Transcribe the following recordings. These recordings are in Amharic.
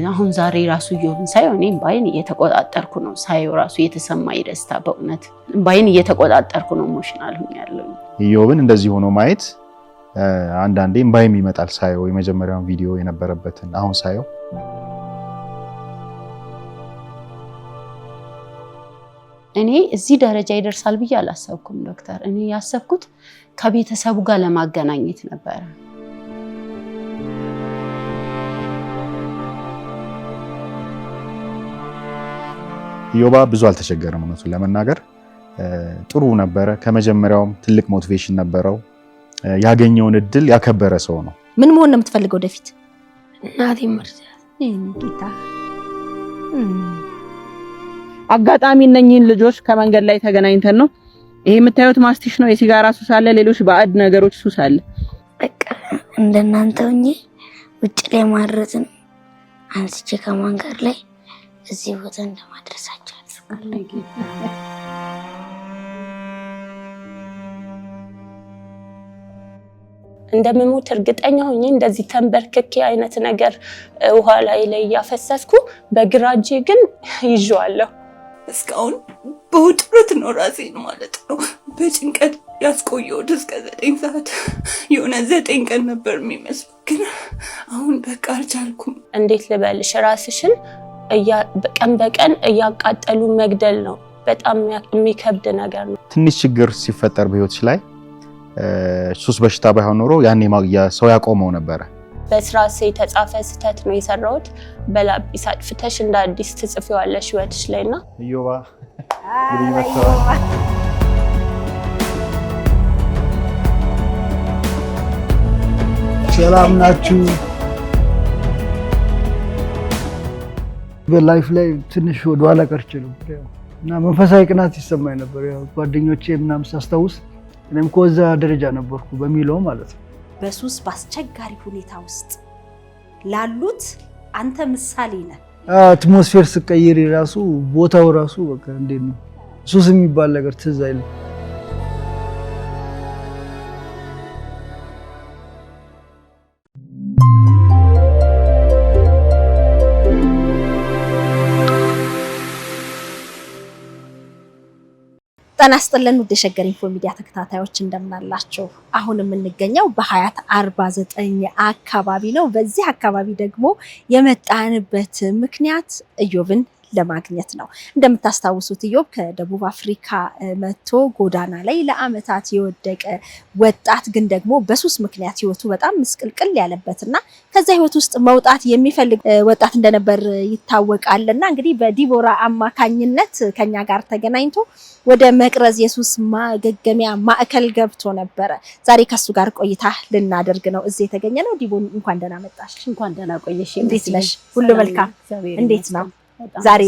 አሁን ዛሬ ራሱ ይሁን ሳይሆን ባይን እየተቆጣጣርኩ ነው ሳይው ራሱ የተሰማኝ ደስታ በእውነት ባይን እየተቆጣጣርኩ ነው ኢሞሽናል ሆኛለሁ ኢዮብን እንደዚህ ሆኖ ማየት አንዳንዴ ባይም ይመጣል ሳይው የመጀመሪያው ቪዲዮ የነበረበትን አሁን ሳይው እኔ እዚህ ደረጃ ይደርሳል ብዬ አላሰብኩም ዶክተር እኔ ያሰብኩት ከቤተሰቡ ጋር ለማገናኘት ነበር ኢዮባ ብዙ አልተቸገረም ነው ለመናገር ጥሩ ነበር ከመጀመሪያውም ትልቅ ሞቲቬሽን ነበረው ያገኘውን እድል ያከበረ ሰው ነው ምን መሆን ነው የምትፈልገው ወደፊት እናቴ መርዳት ጌታ አጋጣሚ እነኚህን ልጆች ከመንገድ ላይ ተገናኝተን ነው ይሄ የምታዩት ማስቲሽ ነው የሲጋራ ሱስ አለ ሌሎች ባዕድ ነገሮች ሱስ አለ በቃ እንደናንተውኝ ውጭ ላይ ማድረትን አንስቼ ከማንገር ላይ እዚህ ቦታ እንደማድረሳቸው አስፈልግ እንደምሞት እርግጠኛ ሆኜ እንደዚህ ተንበርክኬ አይነት ነገር ውሃ ላይ ያፈሰስኩ በግራጄ ግን ይዤዋለሁ እስካሁን በውጥረት ነው ራሴን ማለት ነው በጭንቀት ያስቆየሁት እስከ 9 ሰዓት የሆነ 9 ቀን ነበር የሚመስለው ግን አሁን በቃ አልቻልኩም እንዴት ልበልሽ ራስሽን በቀን በቀን ያቃጠሉ መግደል ነው በጣም የሚከብድ ነገር ነው ትንሽ ችግር ሲፈጠር በህይወትሽ ላይ ሱስ በሽታ ባይሆን ኖሮ ያኔ ሰው ያቆመው ነበር በስራሴ የተጻፈ ስተት ነው የሰራሁት በላጲስ አጥፍተሽ እንደ አዲስ ትጽፊዋለሽ ህይወትሽ ላይና ኢዮባ ግሪ መጣው ሰላም ናችሁ በላይፍ ላይ ትንሽ ወደኋላ ቀርቼ ነበር እና መንፈሳዊ ቅናት ይሰማኝ ነበር ያው ጓደኞቼ ምናምን ሳስታውስ እኔም ኮዛ ደረጃ ነበርኩ በሚለው ማለት ነው በሱስ ባስቸጋሪ ሁኔታ ውስጥ ላሉት አንተ ምሳሌ ነህ አትሞስፌር ስቀይር ራሱ ቦታው ራሱ በቃ እንዴት ነው ሱስ የሚባል ነገር ትዝ አይልም ጤና ይስጥልን ውድ የሸገር ኢንፎ ሚዲያ ተከታታዮች እንደምናላችሁ አሁን የምንገኘው በሀያት 49 አካባቢ ነው በዚህ አካባቢ ደግሞ የመጣንበት ምክንያት ኢዮብን ለማግኘት ነው እንደምታስታውሱት ኢዮብ ከደቡብ አፍሪካ መጥቶ ጎዳና ላይ ለአመታት የወደቀ ወጣት ግን ደግሞ በሱስ ምክንያት ህይወቱ በጣም ምስቅልቅል ያለበትና ከዛ ህይወት ውስጥ መውጣት የሚፈልግ ወጣት እንደነበር ይታወቃልና እንግዲህ በዲቦራ አማካኝነት ከኛ ጋር ተገናኝቶ ወደ መቅረዝ ኢየሱስ ማገገሚያ ማዕከል ገብቶ ነበር ዛሬ ከሱ ጋር ቆይታ ልናደርግ ነው እዚህ የተገኘነው ዲቦ እንኳን ደህና መጣሽ እንኳን ደህና ቆየሽ እንዴት ነሽ ሁሉ መልካም እንዴት ነው ዛሬ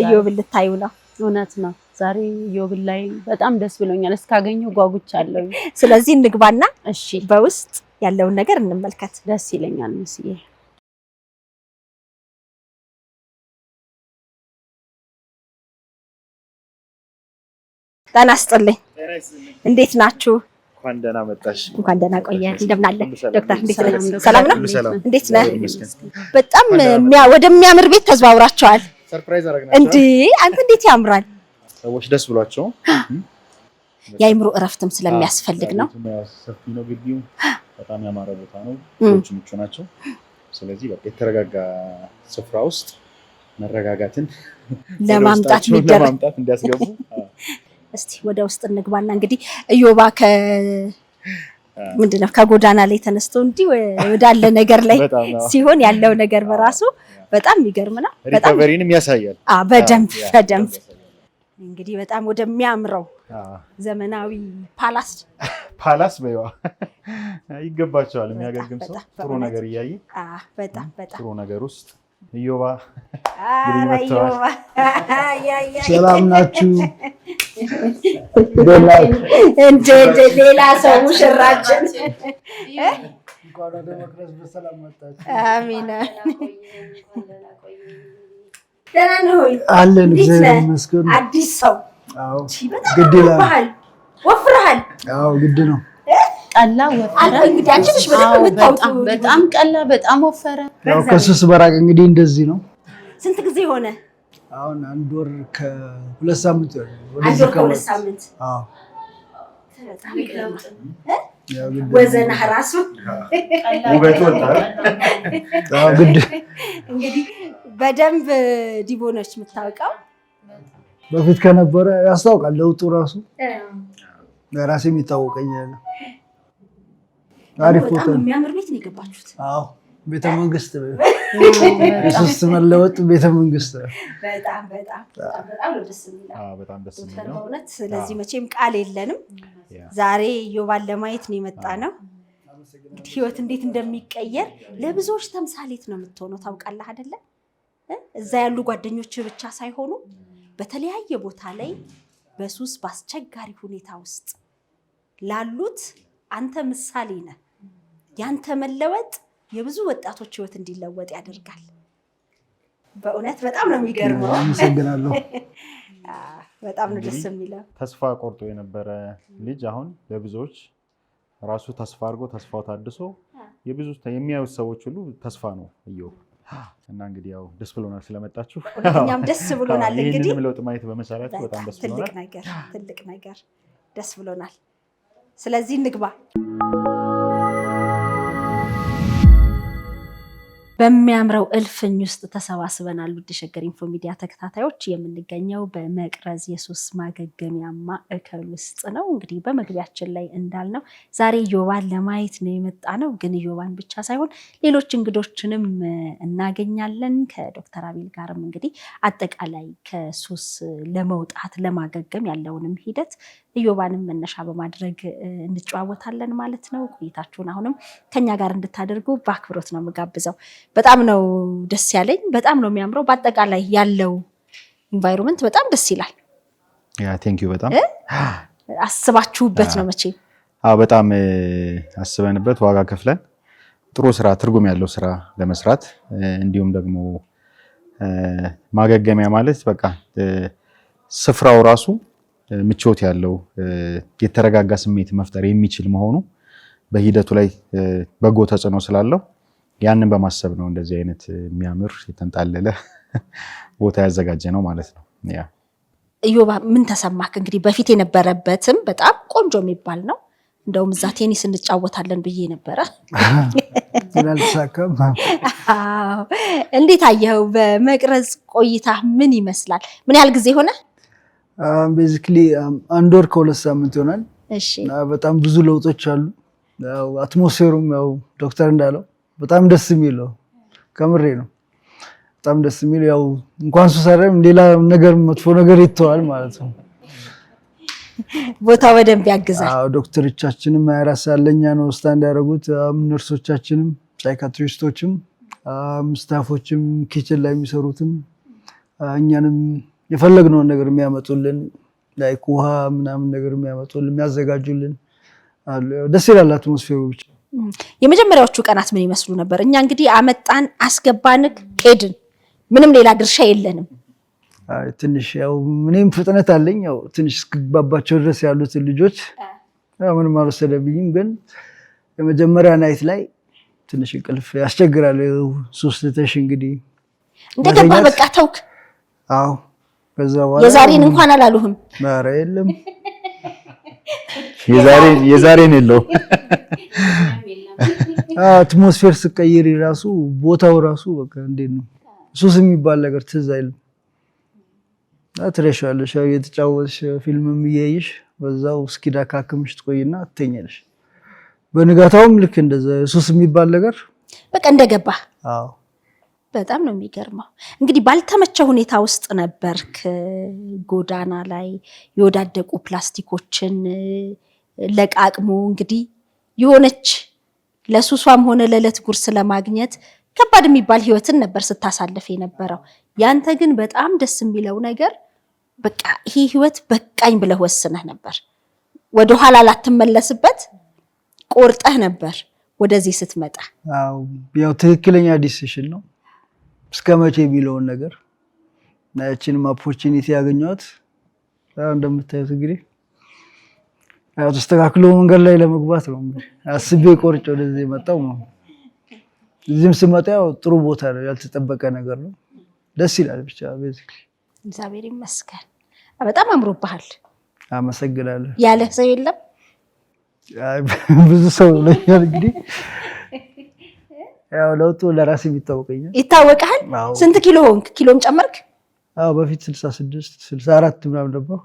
ኢዮብ ልታዩ ነው እውነት ነው ዛሬ ኢዮብ ላይ በጣም ደስ ብሎኛል እስካገኘው ጓጉቻለሁ ስለዚህ እንግባና እሺ በውስጥ ያለውን ነገር እንመልከት ደስ ይለኛል መስዬ ጤና ይስጥልኝ እንዴት ናችሁ እንኳን ደህና መጣሽ እንኳን ደህና ቆየ እንደምናለ ዶክተር እንዴት ነህ ሰላም ነው እንዴት ነህ በጣም ወደሚያምር ቤት ተዘዋውራችኋል ሰርፕራይዝ አረጋግናችሁ እንዴ አንተ እንዴት ያምራል ሰዎች ደስ ብሏቸው የአይምሮ እረፍትም ስለሚያስፈልግ ነው ሰፊ ነው ግቢው በጣም ያማረ ቦታ ነው ሰዎች ምቹ ናቸው ስለዚህ በቃ የተረጋጋ ስፍራ ውስጥ መረጋጋትን ለማምጣት እንዲያስገቡ እስቲ ወደ ውስጥ እንግባና እንግዲህ ኢዮባ ምንድነው ከጎዳና ላይ ተነስቶ እንዲ ወዳለ ነገር ላይ ሲሆን ያለው ነገር በራሱ በጣም ይገርም ነው በጣም ሪከቨሪንም ያሳያል በደንብ እንግዲህ በጣም ወደሚያምረው ዘመናዊ ፓላስ በይዋ ይገባቸዋል የሚያገግም ሰው ጥሩ ነገር እያየ በጣም ጥሩ ነገር ውስጥ ኢዮባ ሰላም ናችሁ እንደ ሌላ ሰው ሙሽራችን እንኳን ወደ መቅረዝ በሰላም መጣችሁ አሜን ደህና ነው አለን እግዚአብሔር ይመስገን አዲስ ሰው አዎ ግድ ይላል ወፍረሃል አዎ ግድ ነው ቀላ ወፈረ። እንግዲህ አንቺ ነሽ በደንብ የምታውቂው። በጣም ቀላ በጣም ወፈረ። ያው ከሱስ በራቅ እንግዲህ እንደዚህ ነው። ስንት ጊዜ ሆነ? አሁን 1 ወር ከ2 ሳምንት ይሆናል። አንድ ወር ከ2 ሳምንት። አዎ በጣም ይገርማል። ወዘንህ ራሱ ውበቱ ወጣ። አዎ ግድ እንግዲህ በደንብ ዲቦነች የምታውቀው በፊት ከነበረ ያስታውቃል ለውጡ ራሱ ለራሴም ይታወቀኛል። አሪፍ ፎቶ። በጣም የሚያምር ቤት ነው የገባችሁት። አዎ ቤተ መንግስት የሱስ መለወጥ ቤተ መንግስት በጣም ነው ደስ የሚለው። አዎ በጣም ደስ የሚለው በእውነት። ስለዚህ መቼም ቃል የለንም። ዛሬ ኢዮባን ለማየት ነው የመጣ ነው። እንግዲህ ህይወት እንዴት እንደሚቀየር ለብዙዎች ተምሳሌት ነው የምትሆነው። ታውቃለህ አይደለ? እዛ ያሉ ጓደኞች ብቻ ሳይሆኑ በተለያየ ቦታ ላይ በሱስ በአስቸጋሪ ሁኔታ ውስጥ ላሉት አንተ ምሳሌ ነህ። ያንተ መለወጥ የብዙ ወጣቶች ህይወት እንዲለወጥ ያደርጋል። በእውነት በጣም ነው የሚገርመው። አመሰግናለሁ። በጣም ነው ደስ የሚለው። ተስፋ ቆርጦ የነበረ ልጅ አሁን ለብዙዎች ራሱ ተስፋ አድርጎ ተስፋው ታድሶ የብዙ የሚያዩት ሰዎች ሁሉ ተስፋ ነው ኢዮብ። እና እንግዲህ ያው ደስ ብሎናል ስለመጣችሁ። እኛም ደስ ብሎናል። እንግዲህ ይሄንን ለውጥ ማየት በመቻላችሁ በጣም ደስ ብሎናል። ትልቅ ነገር ደስ ብሎናል። ስለዚህ እንግባ። በሚያምረው እልፍኝ ውስጥ ተሰባስበናል። ውድ ሸገር ኢንፎ ሚዲያ ተከታታዮች የምንገኘው በመቅረዝ የሱስ ማገገሚያ ማዕከል ውስጥ ነው። እንግዲህ በመግቢያችን ላይ እንዳልነው ዛሬ ኢዮባን ለማየት ነው የመጣ ነው። ግን ኢዮባን ብቻ ሳይሆን ሌሎች እንግዶችንም እናገኛለን። ከዶክተር አቤል ጋርም እንግዲህ አጠቃላይ ከሱስ ለመውጣት ለማገገም ያለውንም ሂደት ኢዮባንም መነሻ በማድረግ እንጨዋወታለን ማለት ነው። ቆይታችሁን አሁንም ከኛ ጋር እንድታደርጉ በአክብሮት ነው የምጋብዘው። በጣም ነው ደስ ያለኝ። በጣም ነው የሚያምረው። በአጠቃላይ ያለው ኢንቫይሮንመንት በጣም ደስ ይላል። ያ ቴንክ ዩ። በጣም አስባችሁበት ነው መቼ? አዎ በጣም አስበንበት ዋጋ ከፍለን ጥሩ ስራ ትርጉም ያለው ስራ ለመስራት እንዲሁም ደግሞ ማገገሚያ ማለት በቃ ስፍራው ራሱ ምቾት ያለው የተረጋጋ ስሜት መፍጠር የሚችል መሆኑ በሂደቱ ላይ በጎ ተጽዕኖ ስላለው ያንን በማሰብ ነው እንደዚህ አይነት የሚያምር የተንጣለለ ቦታ ያዘጋጀ ነው ማለት ነው። ያ ኢዮባ ምን ተሰማክ? እንግዲህ በፊት የነበረበትም በጣም ቆንጆ የሚባል ነው። እንደውም እዛ ቴኒስ እንጫወታለን ብዬ ነበረ። አልተሳካም። እንዴት አየኸው? በመቅረዝ ቆይታ ምን ይመስላል? ምን ያህል ጊዜ ሆነ? ቤዚክሊ 1 ወር ከ2 ሳምንት ይሆናል። እሺ። በጣም ብዙ ለውጦች አሉ። ያው አትሞስፌሩም ያው ዶክተር እንዳለው በጣም ደስ የሚለው ከምሬ ነው። በጣም ደስ የሚለው ያው እንኳን ሱስ አይደለም ሌላ ነገር መጥፎ ነገር ይተዋል ማለት ነው። ቦታው በደንብ ያግዛል። አዎ ዶክተሮቻችንም 24 ሰዓት ለኛ ነው ስታንድ ያደረጉት። ነርሶቻችንም፣ ሳይካትሪስቶችም፣ ስታፎችም ኪችን ላይ የሚሰሩትም እኛንም የፈለግነውን ነገር የሚያመጡልን ላይክ ውሃ ምናምን ነገር የሚያመጡልን የሚያዘጋጁልን አሉ። ደስ ይላል አትሞስፌሩ ብቻ። የመጀመሪያዎቹ ቀናት ምን ይመስሉ ነበር? እኛ እንግዲህ አመጣን አስገባንክ ሄድን፣ ምንም ሌላ ድርሻ የለንም። ትንሽ ያው ምንም ፍጥነት አለኝ ያው ትንሽ እስክግባባቸው ድረስ ያሉትን ልጆች ያው ምንም አልወሰደብኝም። ግን የመጀመሪያ ናይት ላይ ትንሽ እንቅልፍ ያስቸግራል። ሱስ ትተሽ እንግዲህ እንደገባ በቃ ተውክ? አዎ ከዛ በኋላ የዛሬን እንኳን አላሉህም? ኧረ የለም የዛሬን የለው። አትሞስፌር ስቀይሪ ራሱ ቦታው ራሱ በቃ እንዴት ነው ሱስ የሚባል ነገር ትዝ አይልም። አትረሻለሽ ያው የተጫወትሽ ፊልምም እያየሽ በዛው እስኪዳካክምሽ ትቆይና ትተኛለሽ። በንጋታውም ልክ እንደዛ ሱስ የሚባል ነገር በቃ እንደገባ። አዎ በጣም ነው የሚገርመው። እንግዲህ ባልተመቸ ሁኔታ ውስጥ ነበርክ። ጎዳና ላይ የወዳደቁ ፕላስቲኮችን ለቃቅሞ እንግዲህ የሆነች ለሱሷም ሆነ ለዕለት ጉርስ ለማግኘት ከባድ የሚባል ህይወትን ነበር ስታሳልፍ የነበረው። ያንተ ግን በጣም ደስ የሚለው ነገር በቃ ይሄ ህይወት በቃኝ ብለህ ወስነህ ነበር። ወደ ኋላ ላትመለስበት ቆርጠህ ነበር ወደዚህ ስትመጣ። አዎ ያው ትክክለኛ ዲሲሽን ነው። እስከመቼ የሚለውን ነገር ናያችንም ኦፖርቹኒቲ ያገኘሁት እንደምታዩት እንግዲህ ያው ተስተካክሎ መንገድ ላይ ለመግባት ነው አስቤ ቆርጬ ወደዚህ የመጣው ነው። እዚህም ስመጣ ያው ጥሩ ቦታ ነው፣ ያልተጠበቀ ነገር ነው። ደስ ይላል ብቻ ቤዚክሊ። እግዚአብሔር ይመስገን። በጣም አምሮብሃል። አመሰግናለሁ። ያለ ሰው የለም? ብዙ ሰው ለኛል እንግዲህ ያው ለውጡ ለራሴ ይታወቀኛል። ይታወቃል? ስንት ኪሎ ሆንክ? ኪሎም ጨመርክ? አዎ በፊት 66 64 ምናምን ነበር።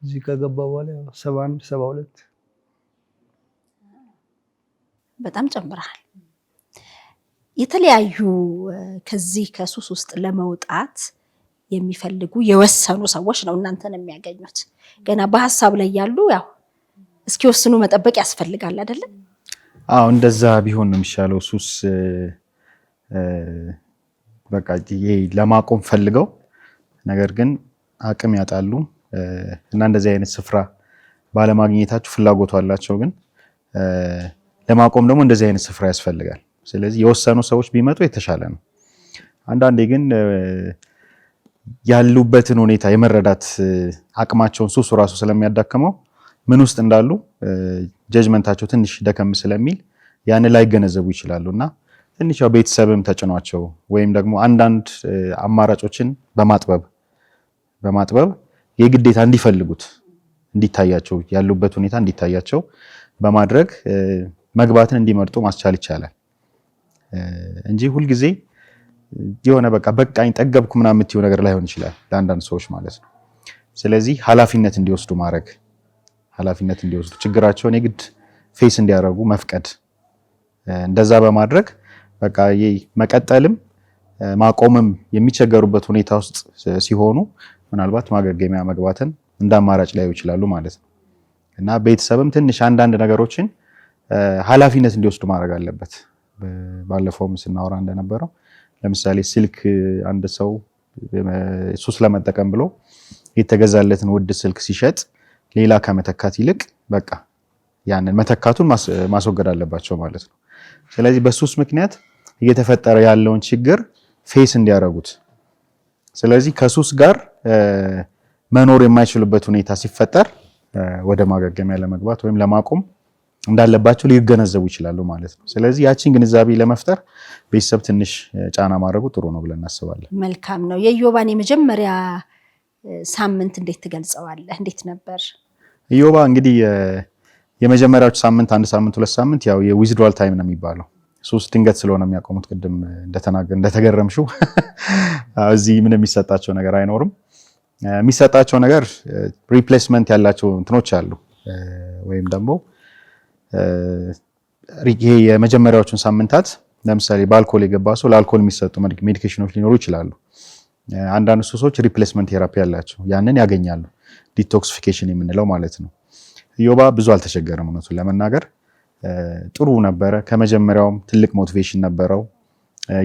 እዚህ ከገባ በኋላ 71 72 በጣም ጨምረሃል። የተለያዩ ከዚህ ከሱስ ውስጥ ለመውጣት የሚፈልጉ የወሰኑ ሰዎች ነው እናንተን የሚያገኙት። ገና በሐሳብ ላይ ያሉ ያው እስኪወስኑ መጠበቅ ያስፈልጋል አይደል? አዎ እንደዛ ቢሆን ነው የሚሻለው። ሱስ በቃ ይሄ ለማቆም ፈልገው ነገር ግን አቅም ያጣሉ እና እንደዚህ አይነት ስፍራ ባለማግኘታቸው ፍላጎቱ አላቸው፣ ግን ለማቆም ደግሞ እንደዚህ አይነት ስፍራ ያስፈልጋል። ስለዚህ የወሰኑ ሰዎች ቢመጡ የተሻለ ነው። አንዳንዴ ግን ያሉበትን ሁኔታ የመረዳት አቅማቸውን ሱሱ ራሱ ስለሚያዳክመው ምን ውስጥ እንዳሉ ጀጅመንታቸው ትንሽ ደከም ስለሚል ያን ላይ ገነዘቡ ይችላሉ እና ትንሽ ያው ቤተሰብም ተጭኗቸው ወይም ደግሞ አንዳንድ አማራጮችን በማጥበብ የግዴታ እንዲፈልጉት እንዲታያቸው ያሉበት ሁኔታ እንዲታያቸው በማድረግ መግባትን እንዲመርጡ ማስቻል ይቻላል እንጂ ሁልጊዜ የሆነ በቃኝ ጠገብኩ ምናምን የምትይው ነገር ላይሆን ይችላል ለአንዳንድ ሰዎች ማለት ነው። ስለዚህ ኃላፊነት እንዲወስዱ ችግራቸውን የግድ ፌስ እንዲያደርጉ መፍቀድ፣ እንደዛ በማድረግ በቃ መቀጠልም ማቆምም የሚቸገሩበት ሁኔታ ውስጥ ሲሆኑ ምናልባት ማገገሚያ መግባትን እንደ አማራጭ ላይ ይችላሉ ማለት ነው እና ቤተሰብም ትንሽ አንዳንድ ነገሮችን ኃላፊነት እንዲወስዱ ማድረግ አለበት። ባለፈውም ስናወራ እንደነበረው ለምሳሌ ስልክ አንድ ሰው ሱስ ለመጠቀም ብሎ የተገዛለትን ውድ ስልክ ሲሸጥ ሌላ ከመተካት ይልቅ በቃ ያንን መተካቱን ማስወገድ አለባቸው ማለት ነው። ስለዚህ በሱስ ምክንያት እየተፈጠረ ያለውን ችግር ፌስ እንዲያደርጉት፣ ስለዚህ ከሱስ ጋር መኖር የማይችሉበት ሁኔታ ሲፈጠር ወደ ማገገሚያ ለመግባት ወይም ለማቆም እንዳለባቸው ሊገነዘቡ ይችላሉ ማለት ነው። ስለዚህ ያቺን ግንዛቤ ለመፍጠር ቤተሰብ ትንሽ ጫና ማድረጉ ጥሩ ነው ብለን እናስባለን። መልካም ነው። የኢዮባን የመጀመሪያ ሳምንት እንዴት ትገልጸዋለህ? እንዴት ነበር? ኢዮባ እንግዲህ የመጀመሪያዎቹ ሳምንት 1 ሳምንት 2 ሳምንት ያው የዊዝድራል ታይም ነው የሚባለው። ሱስ ድንገት ስለሆነ የሚያቆሙት ቅድም እንደተገረምሽው እዚህ ምንም የሚሰጣቸው ነገር አይኖርም። የሚሰጣቸው ነገር ሪፕሌስመንት ያላቸው እንትኖች አሉ ወይም ደግሞ ይሄ የመጀመሪያዎቹን ሳምንታት ለምሳሌ በአልኮል የገባ ሰው ለአልኮል የሚሰጡ ሜዲኬሽኖች ሊኖሩ ይችላሉ። አንዳንድ ሱሶች ሪፕሌስመንት ቴራፒ ያላቸው ያንን ያገኛሉ፣ ዲቶክሲፊኬሽን የምንለው ማለት ነው። ኢዮባ ብዙ አልተቸገረም፣ እውነቱን ለመናገር ጥሩ ነበረ። ከመጀመሪያውም ትልቅ ሞቲቬሽን ነበረው።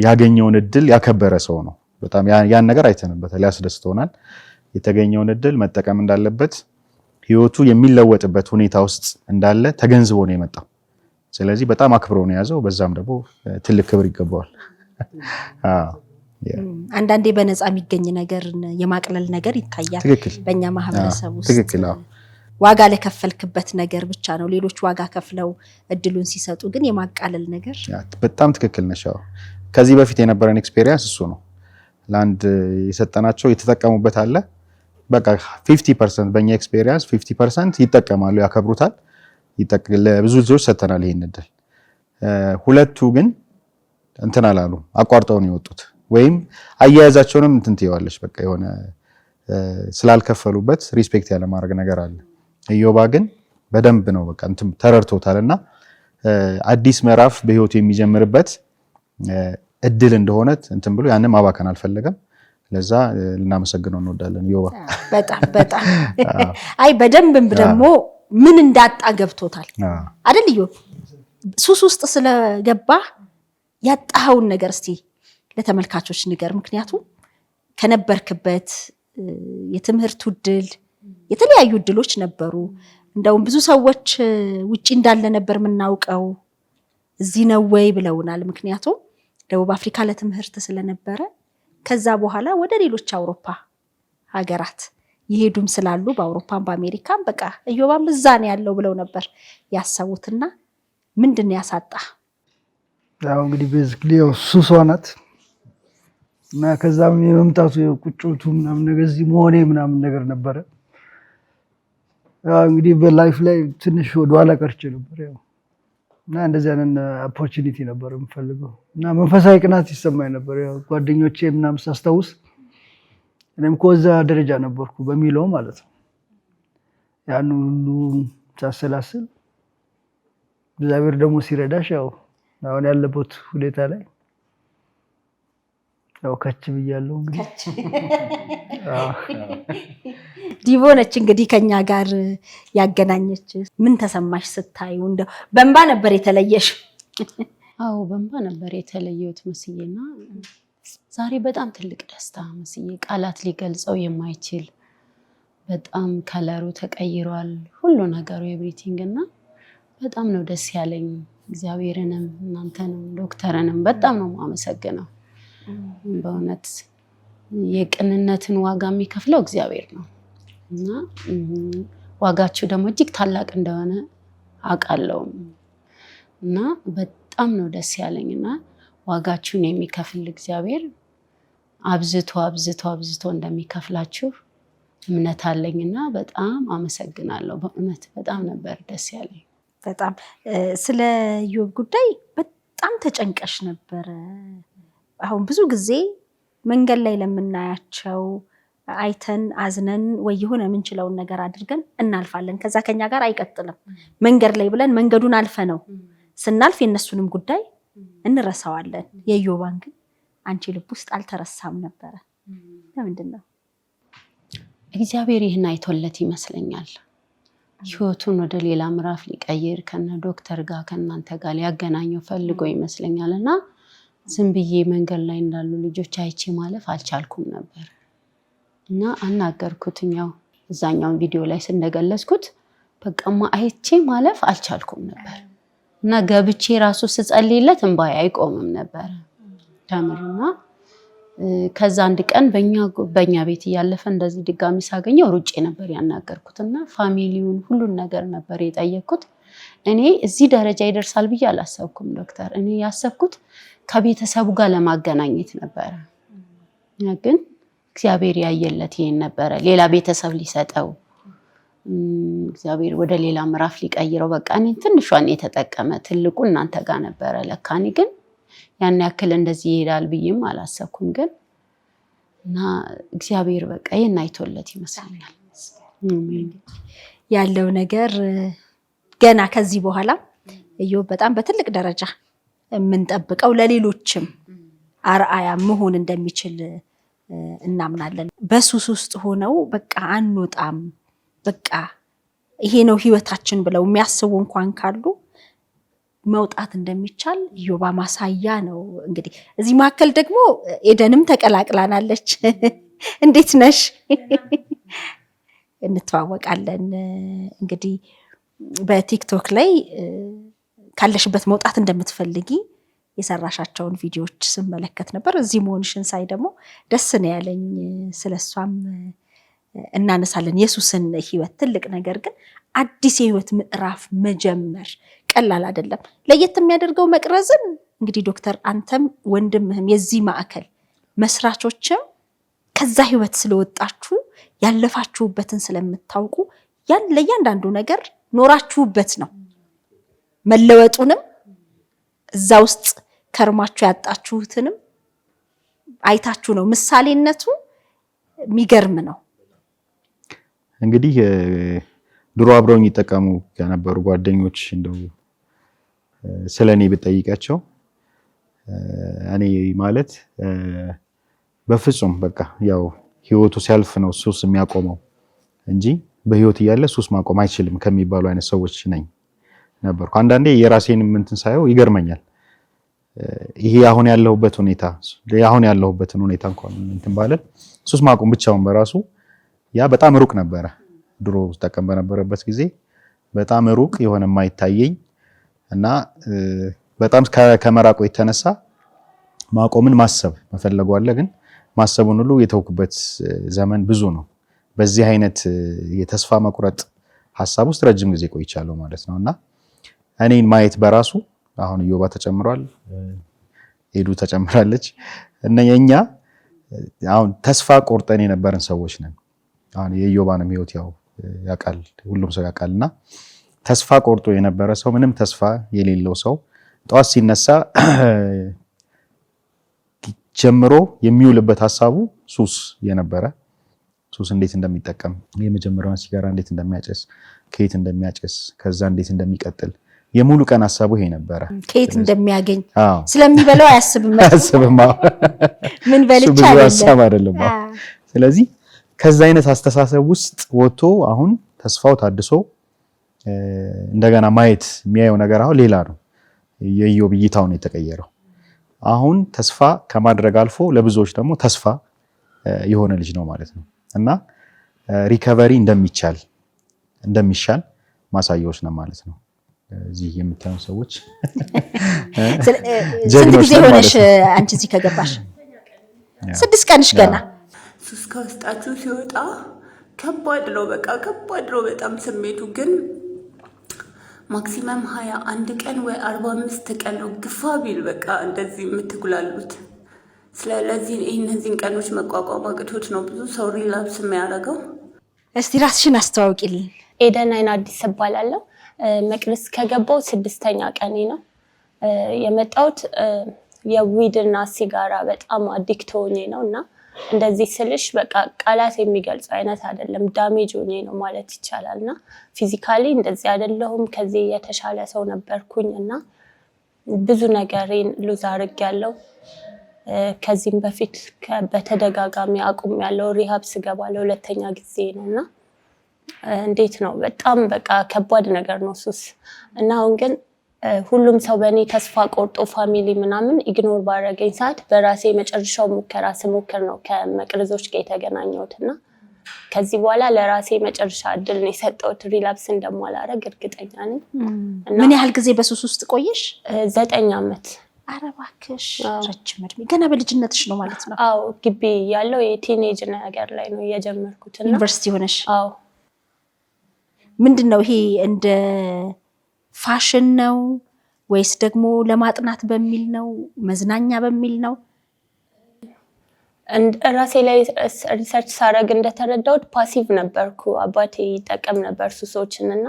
ያገኘውን እድል ያከበረ ሰው ነው። በጣም ያን ነገር አይተንበታል፣ ያስደስቶናል። የተገኘውን እድል መጠቀም እንዳለበት፣ ህይወቱ የሚለወጥበት ሁኔታ ውስጥ እንዳለ ተገንዝቦ ነው የመጣው። ስለዚህ በጣም አክብሮ ነው የያዘው። በዛም ደግሞ ትልቅ ክብር ይገባዋል። አንዳንዴ በነፃ የሚገኝ ነገር የማቅለል ነገር ይታያል በእኛ ማህበረሰብ ውስጥ። ትክክል። ዋጋ ለከፈልክበት ነገር ብቻ ነው ሌሎች ዋጋ ከፍለው እድሉን ሲሰጡ ግን የማቃለል ነገር። በጣም ትክክል ነሽ። ከዚህ በፊት የነበረን ኤክስፔሪየንስ እሱ ነው። ለአንድ የሰጠናቸው የተጠቀሙበት አለ። በቃ 50% በእኛ ኤክስፔሪየንስ 50% ይጠቀማሉ፣ ያከብሩታል። ለብዙ ልጆች ሰጥተናል ይሄን እድል። ሁለቱ ግን እንትን አላሉ፣ አቋርጠው ነው የወጡት። ወይም አያያዛቸውንም እንትን ትይዋለሽ፣ በቃ የሆነ ስላልከፈሉበት ሪስፔክት ያለ ማድረግ ነገር አለ። ኢዮባ ግን በደንብ ነው በቃ እንትን ተረድቶታልና አዲስ ምዕራፍ በህይወቱ የሚጀምርበት እድል እንደሆነ እንትን ብሎ ያንን ማባከን አልፈለገም። ለዛ ልናመሰግነው እንወዳለን ኢዮባ። በጣም አይ በደንብም ደግሞ ምን እንዳጣ ገብቶታል አይደል? ኢዮብ ሱስ ውስጥ ስለገባ ያጣኸውን ነገር እስቲ ለተመልካቾች ንገር። ምክንያቱም ከነበርክበት የትምህርት እድል የተለያዩ እድሎች ነበሩ። እንደውም ብዙ ሰዎች ውጪ እንዳለ ነበር የምናውቀው፣ እዚህ ነው ወይ ብለውናል። ምክንያቱም ደቡብ አፍሪካ ለትምህርት ስለነበረ ከዛ በኋላ ወደ ሌሎች አውሮፓ ሀገራት ይሄዱም ስላሉ በአውሮፓም በአሜሪካም በቃ ኢዮባም እዛ ነው ያለው ብለው ነበር ያሰቡትና ምንድነው ያሳጣ? ያው እንግዲህ ቤዚክሊ ያው ሱሷ ናት እና ከዛም የመምጣቱ ቁጭቱ ምናምን ነገር እዚህ መሆኔ ምናምን ነገር ነበረ። ያው እንግዲህ በላይፍ ላይ ትንሽ ወደኋላ ቀርቼ ነበር ያው እና እንደዚህ አይነት ኦፖርቹኒቲ ነበር የምፈልገው እና መንፈሳዊ ቅናት ይሰማኝ ነበር። ያው ጓደኞቼ ምናምን ሳስታውስ እኔም ከዛ ደረጃ ነበርኩ በሚለው ማለት ነው። ያን ሁሉ ሳሰላስል እግዚአብሔር ደግሞ ሲረዳሽ ያው አሁን ያለበት ሁኔታ ላይ ያው ከች ብያለሁ። እንግዲህ ዲቦ ነች እንግዲህ ከኛ ጋር ያገናኘች። ምን ተሰማሽ ስታዩ? እንደው በእንባ ነበር የተለየሽ? አዎ በእንባ ነበር የተለየሁት መስዬና ዛሬ በጣም ትልቅ ደስታ መስዬ ቃላት ሊገልጸው የማይችል በጣም ከለሩ ተቀይሯል ሁሉ ነገሩ ኤቭሪቲንግና በጣም ነው ደስ ያለኝ። እግዚአብሔርንም እናንተንም ዶክተርንም በጣም ነው ማመሰግነው። በእውነት የቅንነትን ዋጋ የሚከፍለው እግዚአብሔር ነው እና ዋጋችሁ ደግሞ እጅግ ታላቅ እንደሆነ አውቃለሁ እና በጣም ነው ደስ ያለኝና ዋጋችሁን የሚከፍል እግዚአብሔር አብዝቶ አብዝቶ አብዝቶ እንደሚከፍላችሁ እምነት አለኝና በጣም አመሰግናለሁ። በእውነት በጣም ነበር ደስ ያለኝ። በጣም ስለ ኢዮብ ጉዳይ በጣም ተጨንቀሽ ነበር። አሁን ብዙ ጊዜ መንገድ ላይ ለምናያቸው አይተን አዝነን ወይ የሆነ የምንችለውን ነገር አድርገን እናልፋለን። ከዛ ከኛ ጋር አይቀጥልም። መንገድ ላይ ብለን መንገዱን አልፈ ነው ስናልፍ የነሱንም ጉዳይ እንረሳዋለን። የኢዮባን ግን አንቺ ልብ ውስጥ አልተረሳም ነበረ። ለምንድን ነው? እግዚአብሔር ይህን አይቶለት ይመስለኛል ህይወቱን ወደ ሌላ ምዕራፍ ሊቀይር ከነ ዶክተር ጋር ከናንተ ጋር ሊያገናኘው ፈልጎ ይመስለኛልና ዝም ብዬ መንገድ ላይ እንዳሉ ልጆች አይቼ ማለፍ አልቻልኩም ነበር እና አናገርኩትኝ። ያው እዛኛው ቪዲዮ ላይ እንደገለጽኩት በቃማ አይቼ ማለፍ አልቻልኩም ነበር እና ገብቼ ራሱ ስጸልይለት እንባዬ አይቆምም ነበር ተምርና ከዛ አንድ ቀን በእኛ ቤት እያለፈ እንደዚህ ድጋሚ ሳገኘው ሩጬ ነበር ያናገርኩትና ፋሚሊውን ሁሉን ነገር ነበር የጠየቅኩት። እኔ እዚህ ደረጃ ይደርሳል ብዬ አላሰብኩም ዶክተር። እኔ ያሰብኩት ከቤተሰቡ ጋር ለማገናኘት ነበር። ግን እግዚአብሔር ያየለት ይሄን ነበር ሌላ ቤተሰብ ሊሰጠው እግዚአብሔር ወደ ሌላ ምዕራፍ ሊቀይረው በቃ እኔ ትንሿን የተጠቀመ ትልቁ እናንተ ጋር ነበር። ለካኒ ግን ያን ያክል እንደዚህ ይሄዳል ብዬም አላሰብኩም። ግን እና እግዚአብሔር በቃ ይሄን አይቶለት ይመስለኛል ያለው ነገር ገና ከዚህ በኋላ ኢዮብ በጣም በትልቅ ደረጃ የምንጠብቀው ለሌሎችም አርአያ መሆን እንደሚችል እናምናለን። በሱስ ውስጥ ሆነው በቃ አንወጣም በቃ ይሄ ነው ህይወታችን ብለው የሚያስቡ እንኳን ካሉ መውጣት እንደሚቻል ኢዮብ ማሳያ ነው። እንግዲህ እዚህ መካከል ደግሞ ኤደንም ተቀላቅላናለች። እንዴት ነሽ? እንተዋወቃለን። እንግዲህ በቲክቶክ ላይ ካለሽበት መውጣት እንደምትፈልጊ የሰራሻቸውን ቪዲዮዎች ስመለከት ነበር። እዚህ መሆንሽን ሳይ ደግሞ ደስ ነው ያለኝ። ስለሷም እናነሳለን የሱስን ህይወት ትልቅ ነገር ግን አዲስ የህይወት ምዕራፍ መጀመር ቀላል አይደለም። ለየት የሚያደርገው መቅረዝን እንግዲህ ዶክተር አንተም ወንድምህም የዚህ ማዕከል መስራቾችም ከዛ ህይወት ስለወጣችሁ ያለፋችሁበትን ስለምታውቁ ያን ለእያንዳንዱ ነገር ኖራችሁበት ነው። መለወጡንም እዛ ውስጥ ከርማችሁ ያጣችሁትንም አይታችሁ ነው። ምሳሌነቱ የሚገርም ነው። እንግዲህ ድሮ አብረውኝ ይጠቀሙ ከነበሩ ጓደኞች እንደው ስለኔ ብጠይቃቸው እኔ ማለት በፍጹም በቃ ያው ህይወቱ ሲያልፍ ነው ሱስ የሚያቆመው እንጂ በህይወት እያለ ሱስ ማቆም አይችልም ከሚባሉ አይነት ሰዎች ነኝ ነበርኩ። አንዳንዴ የራሴን እንትን ሳየው ይገርመኛል። ይሄ አሁን ያለሁበትን ሁኔታ እንኳን እንትን ባለን ሱስ ማቆም ብቻውን በራሱ ያ በጣም ሩቅ ነበረ። ድሮ ተጠቀም በነበረበት ጊዜ በጣም ሩቅ የሆነ የማይታየኝ እና በጣም ከመራቆ የተነሳ ማቆምን ማሰብ መፈለጉ አለ። ግን ማሰቡን ሁሉ የተውኩበት ዘመን ብዙ ነው። በዚህ አይነት የተስፋ መቁረጥ ሐሳብ ውስጥ ረጅም ጊዜ ቆይቻለሁ ማለት ነውና እኔን ማየት በራሱ አሁን ዮባ ተጨምሯል፣ ሄዱ ተጨምራለች እና የኛ አሁን ተስፋ ቆርጠን የነበረን ሰዎች ነን። አሁን የዮባንም ህይወት ያው ያውቃል፣ ሁሉም ሰው ያውቃልና ተስፋ ቆርጦ የነበረ ሰው፣ ምንም ተስፋ የሌለው ሰው ጠዋት ሲነሳ ጀምሮ የሚውልበት ሐሳቡ ሱስ የነበረ ሱስ እንዴት እንደሚጠቀም የመጀመሪያውን ሲጋራ እንዴት እንደሚያጨስ ከየት እንደሚያጨስ ከዛ እንዴት እንደሚቀጥል የሙሉ ቀን ሐሳቡ ይሄ ነበረ። ከየት እንደሚያገኝ ስለሚበላው አያስብም። ምን በልቻ አይደለም። ስለዚህ ከዛ አይነት አስተሳሰብ ውስጥ ወጥቶ አሁን ተስፋው ታድሶ እንደገና ማየት የሚያየው ነገር አሁን ሌላ ነው። የኢዮብ እይታው ነው የተቀየረው። አሁን ተስፋ ከማድረግ አልፎ ለብዙዎች ደግሞ ተስፋ የሆነ ልጅ ነው ማለት ነው እና ሪከቨሪ እንደሚሻል ማሳያዎች ነው ማለት ነው። እዚህ የምታዩ ሰዎች ስንት ጊዜ ሆነሽ አንቺ እዚህ ከገባሽ? 6 ቀንሽ ገና። ሱስ ከውስጣችሁ ሲወጣ ከባድ ነው፣ በቃ ከባድ ነው በጣም ስሜቱ። ግን ማክሲመም 21 ቀን ወይ 45 ቀን ነው ግፋ ቢል በቃ እንደዚህ የምትጉላሉት። ስለዚህ እነዚህን ቀኖች መቋቋም አቅቶት ነው ብዙ ሰው ሪላፕስ የሚያደርገው። እስቲ ራስሽን አስተዋውቂልኝ። ኤደን አይን አዲስ እባላለሁ። መቅደስ ከገባው 6ኛ ቀኔ ነው። የመጣሁት የዊድና ሲጋራ በጣም አዲክት ሆኜ ነው እና እንደዚህ ስልሽ በቃ ቃላት የሚገልጽ አይነት አይደለም፣ ዳሜጅ ሆኜ ነው ማለት ይቻላልና ፊዚካሊ እንደዚህ አይደለሁም። ከዚህ የተሻለ ሰው ነበርኩኝ እና ብዙ ነገሬን ሉዝ አድርጌያለሁ። ከዚህም በፊት በተደጋጋሚ አቁሜያለሁ። ሪሃብ ስገባ ለሁለተኛ ጊዜ ነውና እንዴት ነው በጣም በቃ ከባድ ነገር ነው ሱስ እና አሁን ግን ሁሉም ሰው በእኔ ተስፋ ቆርጦ ፋሚሊ ምናምን ኢግኖር ባረገኝ ሰዓት በራሴ መጨረሻው ሙከራ ስሞክር ነው ከመቅረዞች ጋር የተገናኘሁትና ከዚህ በኋላ ለራሴ መጨረሻ እድል ነው የሰጠሁት። ሪላፕስ እንደማላረግ እርግጠኛ ነኝ። ምን ያህል ጊዜ በሱስ ውስጥ ቆየሽ? 9 ዓመት። ኧረ እባክሽ ረጅም እድሜ። ገና በልጅነትሽ ነው ማለት ነው? አዎ ግቢ ያለው የቲኔጅ ነገር ላይ ነው የጀመርኩትና ዩኒቨርሲቲ ሆነሽ? አዎ። ምንድነው ይሄ እንደ ፋሽን ነው ወይስ ደግሞ ለማጥናት በሚል ነው መዝናኛ በሚል ነው? ራሴ ላይ ሪሰርች ሳረግ እንደተረዳሁት ፓሲቭ ነበርኩ። አባቴ ይጠቀም ነበር ሱሶችንና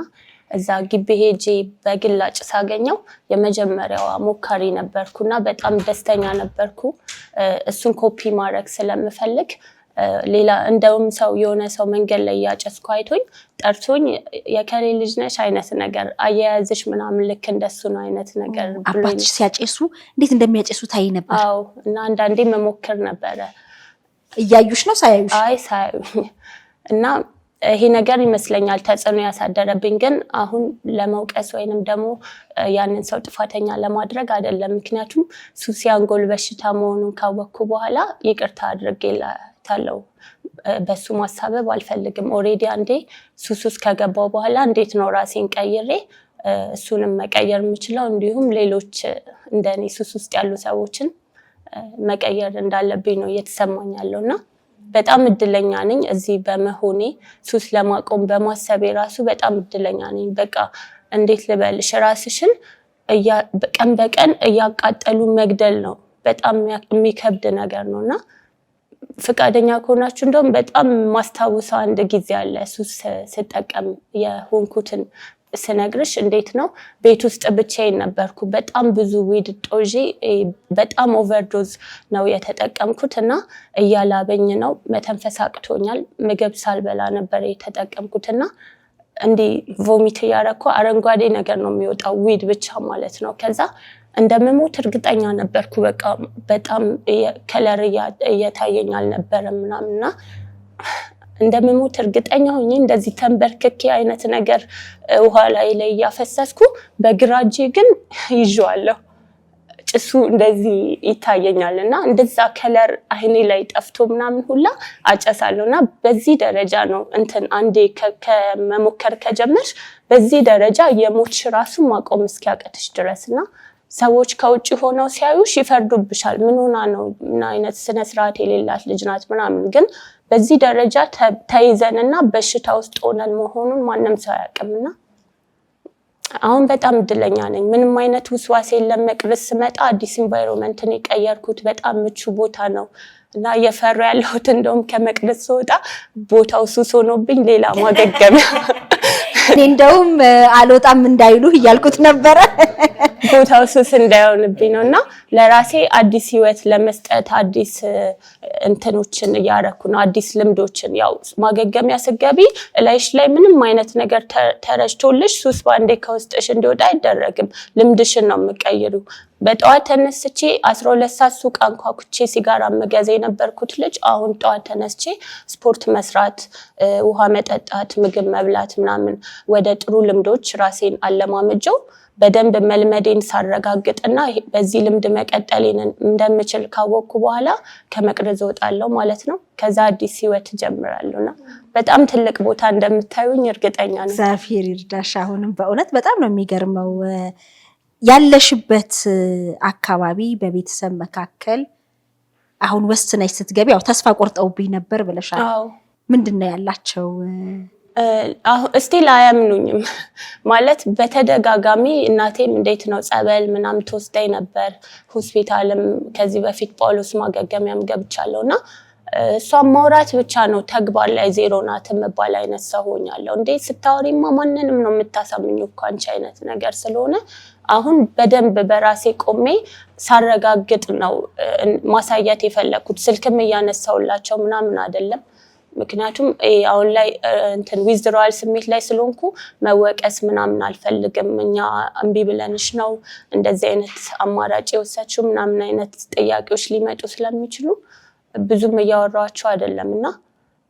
እዛ ግቢ ሄጄ በግላጭ ሳገኘው የመጀመሪያዋ ሞካሪ ነበርኩና በጣም ደስተኛ ነበርኩ። እሱን ኮፒ ማድረግ ስለምፈልግ ሌላ እንደውም ሰው የሆነ ሰው መንገድ ላይ ያጨስኩ አይቶኝ ጠርቶኝ የከሌ ልጅ ነሽ አይነት ነገር አያያዝሽ ምናምን ልክ እንደሱ ነው አይነት ነገር ብሎኝ። አባትሽ ሲያጨሱ እንዴት እንደሚያጨሱ ታይ ነበር? አዎ። እና አንዳንዴ መሞከር ነበረ። እያዩሽ ነው ሳያዩሽ? አይ ሳያዩኝ። እና ይሄ ነገር ይመስለኛል ተጽዕኖ ያሳደረብኝ። ግን አሁን ለመውቀስ ወይንም ደግሞ ያንን ሰው ጥፋተኛ ለማድረግ አይደለም። ምክንያቱም ሱስ የአንጎል በሽታ መሆኑን ካወቅኩ በኋላ ይቅርታ አድርጌላታለሁ። በሱ ማሳበብ አልፈልግም። ኦሬዲ አንዴ ሱስ ውስጥ ከገባው በኋላ እንዴት ነው ራሴን ቀይሬ እሱንም መቀየር የምችለው እንዲሁም ሌሎች እንደኔ ሱስ ውስጥ ያሉ ሰዎችን መቀየር እንዳለብኝ ነው እየተሰማኝ ያለውና በጣም እድለኛ ነኝ እዚህ በመሆኔ። ሱስ ለማቆም በማሰቤ ራሱ በጣም እድለኛ ነኝ። በቃ እንዴት ልበልሽ፣ ራስሽን ቀን በቀን እያቃጠሉ መግደል ነው በጣም የሚከብድ ነገር ነውና ፍቃደኛ ከሆናችሁ እንደውም በጣም ማስታወሰው አንድ ጊዜ አለ ሱስ ስጠቀም የሆንኩትን ስነግርሽ እንዴት ነው ቤት ውስጥ ብቻዬን ነበርኩ። በጣም ብዙ ዊድ ጦዤ በጣም ኦቨርዶዝ ነው የተጠቀምኩት እና እያላበኝ ነው፣ መተንፈስ አቅቶኛል። ምግብ ሳልበላ ነበር የተጠቀምኩትና እንዲህ ቮሚት እያረኩ አረንጓዴ ነገር ነው የሚወጣው ዊድ ብቻ ማለት ነው። ከዛ እንደምሞት እርግጠኛ ነበርኩ። በቃ በጣም ከለር እየታየኝ አልነበረም ምናምንና እንደምሞት እርግጠኛ ሆኜ እንደዚህ ተንበርክኬ አይነት ነገር ውሃ ላይ እያፈሰስኩ በግራ እጄ ግን ይዤዋለሁ። ጭሱ እንደዚህ ይታየኛልና እንደዛ ከለር አይኔ ላይ ጠፍቶ ምናምን ሁላ አጨሳለሁና በዚህ ደረጃ ነው እንትን አንዴ ከመሞከር ከጀመርሽ በዚህ ደረጃ የሞትሽ ራሱ ማቆም እስኪያቀትሽ ድረስና ሰዎች ከውጭ ሆነው ሲያዩሽ ይፈርዱብሻል። ምን ሆና ነው? ምን አይነት ስነ ስርዓት የሌላት ልጅ ናት ምናምን። ግን በዚህ ደረጃ ተይዘንና በሽታ ውስጥ ሆነን መሆኑን ማንም ሰው አያውቅምና አሁን በጣም እድለኛ ነኝ። ምንም አይነት ውስዋሴ የለም። መቅረስ ስመጣ አዲስ ኢንቫይሮንመንትን የቀየርኩት በጣም ምቹ ቦታ ነው እና እየፈራ ያለሁት እንደውም ከመቅረስ ስወጣ ቦታው ሱስ ሆኖብኝ ሌላ ማገገሚያ እኔ እንደውም አልወጣም እንዳይሉ እያልኩት ነበረ። ቦታው ሱስ እንዳይሆንብኝ ነውና ለራሴ አዲስ ህይወት ለመስጠት አዲስ እንትኖችን ያረኩ ነው። አዲስ ልምዶችን ያው ማገገሚያ ስገቢ ላይሽ ላይ ምንም አይነት ነገር ተረጭቶልሽ ሱስ ባንዴ ከውስጥሽ እንዲወጣ አይደረግም። ልምድሽን ነው የምቀይሩ። በጠዋት ተነስቼ 12 ሰዓት ሱቅ አንኳኩቼ ሲጋራ መገዛ የነበርኩት ልጅ አሁን ጠዋት ተነስቼ ስፖርት መስራት፣ ውሃ መጠጣት፣ ምግብ መብላት ምናምን ወደ ጥሩ ልምዶች ራሴን አለማመጀው በደንብ መልመዴን ሳረጋግጥና በዚህ ልምድ መቀጠሌን እንደምችል ካወቅኩ በኋላ ከመቅረዝ እወጣለሁ ማለት ነው። ከዛ አዲስ ህይወት ጀምራለሁና በጣም ትልቅ ቦታ እንደምታዩኝ እርግጠኛ ነኝ። እግዚአብሔር ይርዳሽ። አሁንም በእውነት በጣም ነው የሚገርመው ያለሽበት አካባቢ በቤተሰብ መካከል አሁን ወስነሽ ስትገቢ ያው ተስፋ ቆርጠውብኝ ነበር ብለሻል። ምንድነው ያላቸው? እስቲል አያምኑኝም ማለት በተደጋጋሚ እናቴም እንዴት ነው ጸበል ምናምን ተወስደኝ ነበር። ሆስፒታልም ከዚህ በፊት ጳውሎስ ማገገሚያም ገብቻለሁና እሷም ማውራት ብቻ ነው ተግባር ላይ ዜሮ ናት የምባል አይነት ሰው ሆኛለሁ። እንዴ ስታወሪማ ማንንም ነው የምታሳምኙ እኮ አንቺ አይነት ነገር ስለሆነ አሁን በደንብ በራሴ ቆሜ ሳረጋግጥ ነው ማሳያት የፈለኩት። ስልክም እያነሳውላቸው ምናምን አይደለም። ምክንያቱም አሁን ላይ እንትን ዊዝድሮዋል ስሜት ላይ ስለሆንኩ መወቀስ ምናምን አልፈልግም። እኛ እምቢ ብለንሽ ነው እንደዚህ አይነት አማራጭ የወሰድሽው ምናምን አይነት ጥያቄዎች ሊመጡ ስለሚችሉ ብዙም እያወራኋቸው አይደለምና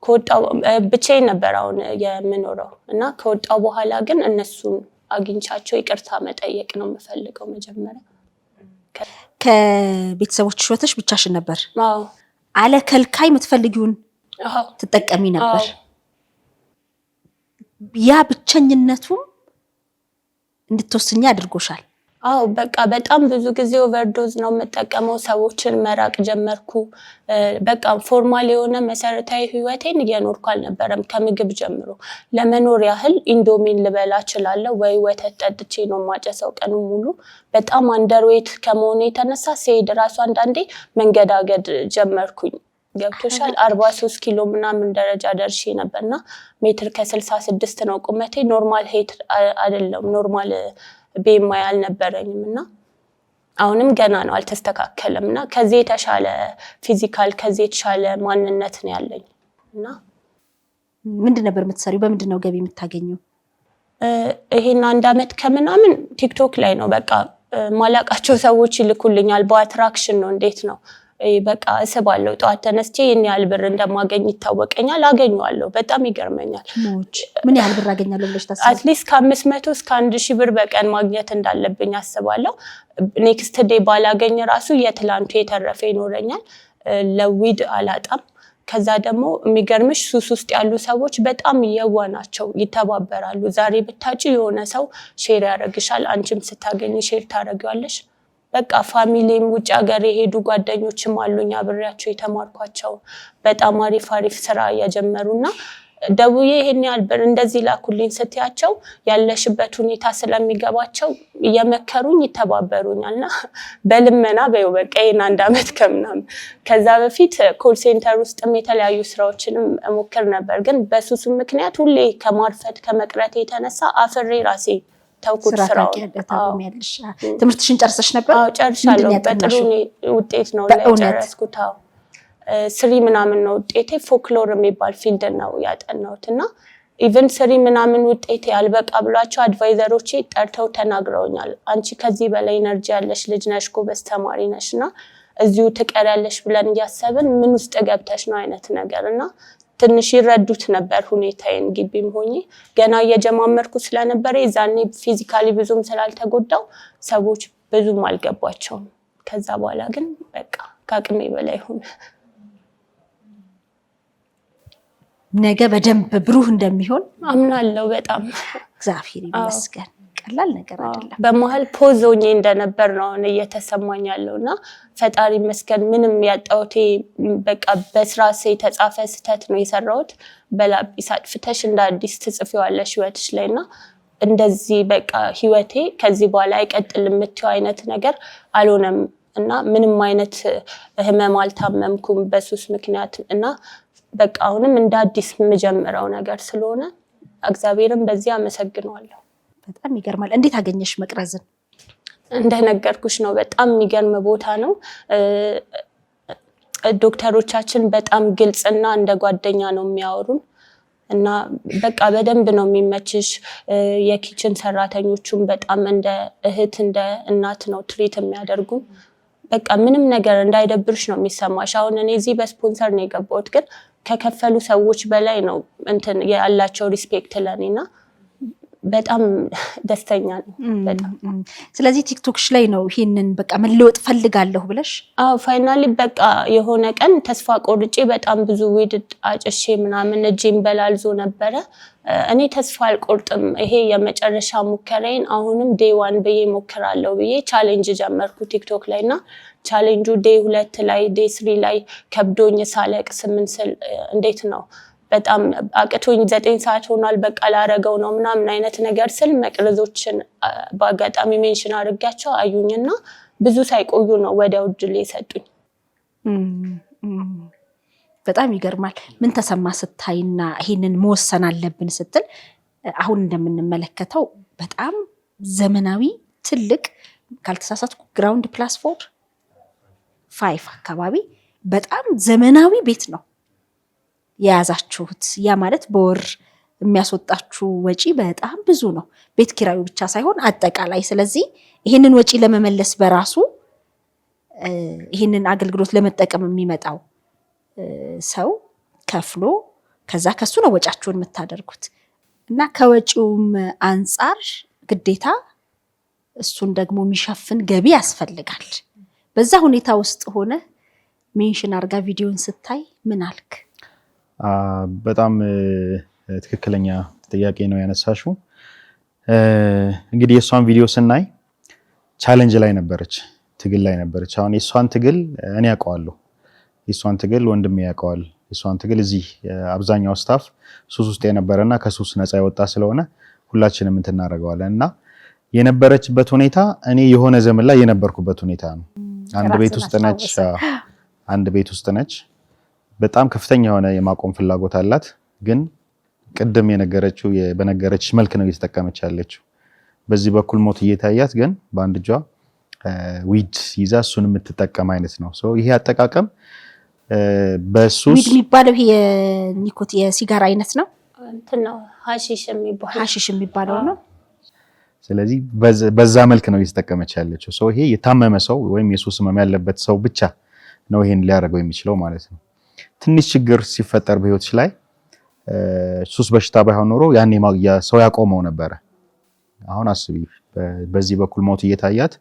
ከወጣው ብቻዬን ነበር አሁን የምኖረው እና ከወጣው በኋላ ግን እነሱን አግኝቻቸው ይቅርታ መጠየቅ ነው የምፈልገው። መጀመሪያ ከቤተሰቦችሽ ወተሽ ብቻሽን ነበር? አዎ። አለ ከልካይ የምትፈልጊውን ትጠቀሚ ነበር? ያ ብቸኝነቱም እንድትወስኚ አድርጎሻል? አዎ በቃ በጣም ብዙ ጊዜ ኦቨርዶዝ ነው የምጠቀመው። ሰዎችን መራቅ ጀመርኩ። በቃ ፎርማል የሆነ መሰረታዊ ህይወቴን እየኖርኩ አልነበረም። ከምግብ ጀምሮ ለመኖር ያህል ኢንዶሚን ልበላ እችላለሁ ወይ ወተት ጠጥቼ ነው ማጨሰው ቀኑ ሙሉ። በጣም አንደርዌት ከመሆኑ የተነሳ ሲሄድ ራሱ አንዳንዴ መንገዳገድ ጀመርኩኝ። ገብቶሻል? 43 ኪሎ ምናምን ደረጃ ደርሼ ነበርና ሜትር ከ66 ነው ቁመቴ። ኖርማል ሄት አይደለም፣ ኖርማል ቤማይ አልነበረኝም እና አሁንም ገና ነው አልተስተካከለም እና ከዚህ የተሻለ ፊዚካል ከዚህ የተሻለ ማንነት ነው ያለኝ። እና ምንድን ነበር የምትሰሪው? በምንድን ነው ገቢ የምታገኘው? ይሄን 1 አመት ከምናምን ቲክቶክ ላይ ነው በቃ ማላቃቸው ሰዎች ይልኩልኛል። በአትራክሽን ነው። እንዴት ነው በቃ እስባለሁ። ጠዋት ተነስቼ ይሄን ያህል ብር እንደማገኝ ይታወቀኛል። አገኘዋለሁ። በጣም ይገርመኛል። ምን ያህል ብር አገኛለሁ ብለሽ ታስቢ? አትሊስት ከ500 እስከ 1000 ብር በቀን ማግኘት እንዳለብኝ አስባለሁ። ኔክስት ዴይ ባላገኝ ራሱ የትላንቱ የተረፈ ይኖረኛል። ለዊድ አላጣም። ከዛ ደግሞ የሚገርምሽ ሱስ ውስጥ ያሉ ሰዎች በጣም የዋናቸው ይተባበራሉ። ዛሬ ብታጪ የሆነ ሰው ሼር ያደርግሻል። አንቺም ስታገኝ ሼር ታደርጊዋለሽ። በቃ ፋሚሊም ውጭ ሀገር የሄዱ ጓደኞችም አሉኝ አብሬያቸው የተማርኳቸው በጣም አሪፍ ስራ ያጀመሩና ደውዬ ይሄን ያህል ብር እንደዚህ ላኩልኝ ስትያቸው ያለሽበት ሁኔታ ስለሚገባቸው እየመከሩኝ ይተባበሩኛልና በልመና በይው በቃ ይሄን 1 አመት ከምናምን። ከዛ በፊት ኮል ሴንተር ውስጥም የተለያዩ ስራዎችንም እሞክር ነበር። ግን በሱሱ ምክንያት ሁሌ ከማርፈድ ከመቅረት የተነሳ አፍሬ ራሴ ተውኩት ስራው። ትምህርትሽን ጨርሰሽ ነበር? አዎ ጨርሻለሁ። በጥሩ ውጤት ነው የጨረስኩት። አዎ 3 ምናምን ነው ውጤቴ። ፎክሎር የሚባል ፊልድ ነው ያጠናሁትና ኢቭን 3 ምናምን ውጤቴ አልበቃ ብሏቸው አድቫይዘሮቼ ጠርተው ተናግረውኛል። አንቺ ከዚህ በላይ ኤነርጂ ያለሽ ልጅ ነሽ፣ ጎበዝ ተማሪ ነሽና እዚሁ ትቀሪያለሽ ብለን እያሰብን ምን ውስጥ ገብተሽ ነው አይነት ነገርና ትንሽ ይረዱት ነበር ሁኔታዬን። ግቢም ሆኜ ገና እየጀማመርኩ ስለነበረ የዛኔ ፊዚካሊ ብዙም ስላልተጎዳው ሰዎች ብዙም አልገባቸውም። ከዛ በኋላ ግን በቃ ከአቅሜ በላይ ሆነ። ነገ በደንብ ብሩህ እንደሚሆን አምናለሁ። በጣም እግዚአብሔር ይመስገን። ቀላል ነገር አይደለም። በመሀል ፖዝ ሆኜ እንደነበር ነው አሁን እየተሰማኝ ያለውና ፈጣሪ መስገን ምንም ያጣሁት በቃ በስራሴ የተጻፈ ስህተት ነው የሰራሁት። በላጲስ አጥፍተሽ እንደ አዲስ ትጽፊዋለሽ ህይወትሽ ላይና እንደዚህ በቃ ህይወቴ ከዚህ በኋላ አይቀጥልም የምትይው አይነት ነገር አልሆነም እና ምንም አይነት ህመም አልታመምኩም በሱስ ምክንያት እና በቃ አሁንም እንደ አዲስ የምጀምረው ነገር ስለሆነ እግዚአብሔርን በዚህ አመሰግናለሁ። በጣም ይገርማል። እንዴት አገኘሽ መቅረዝን? እንደነገርኩሽ ነው በጣም የሚገርም ቦታ ነው። ዶክተሮቻችን በጣም ግልጽና እንደ ጓደኛ ነው የሚያወሩን እና በቃ በደንብ ነው የሚመችሽ። የኪችን ሰራተኞቹም በጣም እንደ እህት እንደ እናት ነው ትሪት የሚያደርጉን። በቃ ምንም ነገር እንዳይደብርሽ ነው የሚሰማሽ። አሁን እኔ እዚህ በስፖንሰር ነው የገባሁት ግን ከከፈሉ ሰዎች በላይ ነው እንትን ያላቸው ሪስፔክት ለኔና በጣም ደስተኛ ነኝ በጣም። ስለዚህ ቲክቶክሽ ላይ ነው ይሄንን በቃ መለወጥ ፈልጋለሁ ብለሽ? አዎ ፋይናሊ በቃ የሆነ ቀን ተስፋ ቆርጬ በጣም ብዙ ዊድ አጭሼ ምናምን እጄን በላልዞ ነበረ። እኔ ተስፋ አልቆርጥም፣ ይሄ የመጨረሻ ሙከራዬን አሁንም ዴይ 1 ብዬ ሞክራለሁ ብዬ ቻሌንጅ ጀመርኩ ቲክቶክ ላይና ቻሌንጁ ዴይ 2 ላይ ዴይ 3 ላይ ከብዶኝ ሳለቅስ ምን ስል እንዴት ነው በጣም አቅቶኝ 9 ሰዓት ሆኗል በቃ ላረገው ነው ምናምን አይነት ነገር ስል መቅረዞችን በአጋጣሚ ሜንሽን አድርጋቸው አዩኝና ብዙ ሳይቆዩ ነው ወዲያው እድል የሰጡኝ። በጣም ይገርማል። ምን ተሰማ ስታይና ይሄንን መወሰን አለብን ስትል? አሁን እንደምንመለከተው በጣም ዘመናዊ ትልቅ ካልተሳሳትኩ ግራውንድ ፕላስ 4-5 አካባቢ በጣም ዘመናዊ ቤት ነው የያዛችሁት። ያ ማለት በወር የሚያስወጣችሁ ወጪ በጣም ብዙ ነው፣ ቤት ኪራዩ ብቻ ሳይሆን አጠቃላይ። ስለዚህ ይሄንን ወጪ ለመመለስ በራሱ ይሄንን አገልግሎት ለመጠቀም የሚመጣው ሰው ከፍሎ ከዛ ከሱ ነው ወጫችሁን የምታደርጉት እና ከወጪውም አንፃር ግዴታ እሱን ደግሞ የሚሸፍን ገቢ ያስፈልጋል። በዛ ሁኔታ ውስጥ ሆነ ሜንሽን አርጋ ቪዲዮን ስታይ ምን አልክ? በጣም ትክክለኛ ጥያቄ ነው ያነሳሽው። እንግዲህ የሷን ቪዲዮ ስናይ ቻሌንጅ ላይ ነበረች፣ ትግል ላይ ነበረች። አሁን የሷን ትግል እኔ ያውቀዋለሁ፣ የሷን ትግል ወንድሜ ያውቀዋል። የሷን ትግል እዚህ አብዛኛው ስታፍ ሱስ ውስጥ የነበረና ከሱስ ነፃ የወጣ ስለሆነ ሁላችንም እንትን እናደርገዋለን እና የነበረችበት ሁኔታ እኔ የሆነ ዘመን ላይ የነበርኩበት ሁኔታ ነው። አንድ ቤት ውስጥ ነች። በጣም ከፍተኛ የሆነ የማቆም ፍላጎት አላት። ግን ቅድም በነገረች መልክ ነው እየተጠቀመች ያለችው። በዚህ በኩል ሞት እየታያት ግን በአንድ እጇ ዊድ ይዛ እሱን የምትጠቀም አይነት ነው። ይሄ አጠቃቀም በሱስ ዊድ የሚባለው ይሄ የኒኮቲን የሲጋራ አይነት ነው እንትና ሐሺሽ የሚባለው ነው። ስለዚህ በዛ መልክ ነው እየተጠቀመች ያለችው። ይሄ የታመመ ሰው ወይም የሱስ ህመም ያለበት ሰው ብቻ ነው ይሄን ሊያደርገው የሚችለው ማለት ነው። ትንሽ ችግር ሲፈጠር በህይወትሽ ላይ ሱስ በሽታ ባይሆን ኖሮ ያኔ ሰው ያቆመው ነበረ። አሁን አስቢ፣ በዚህ በኩል ሞት እየታያት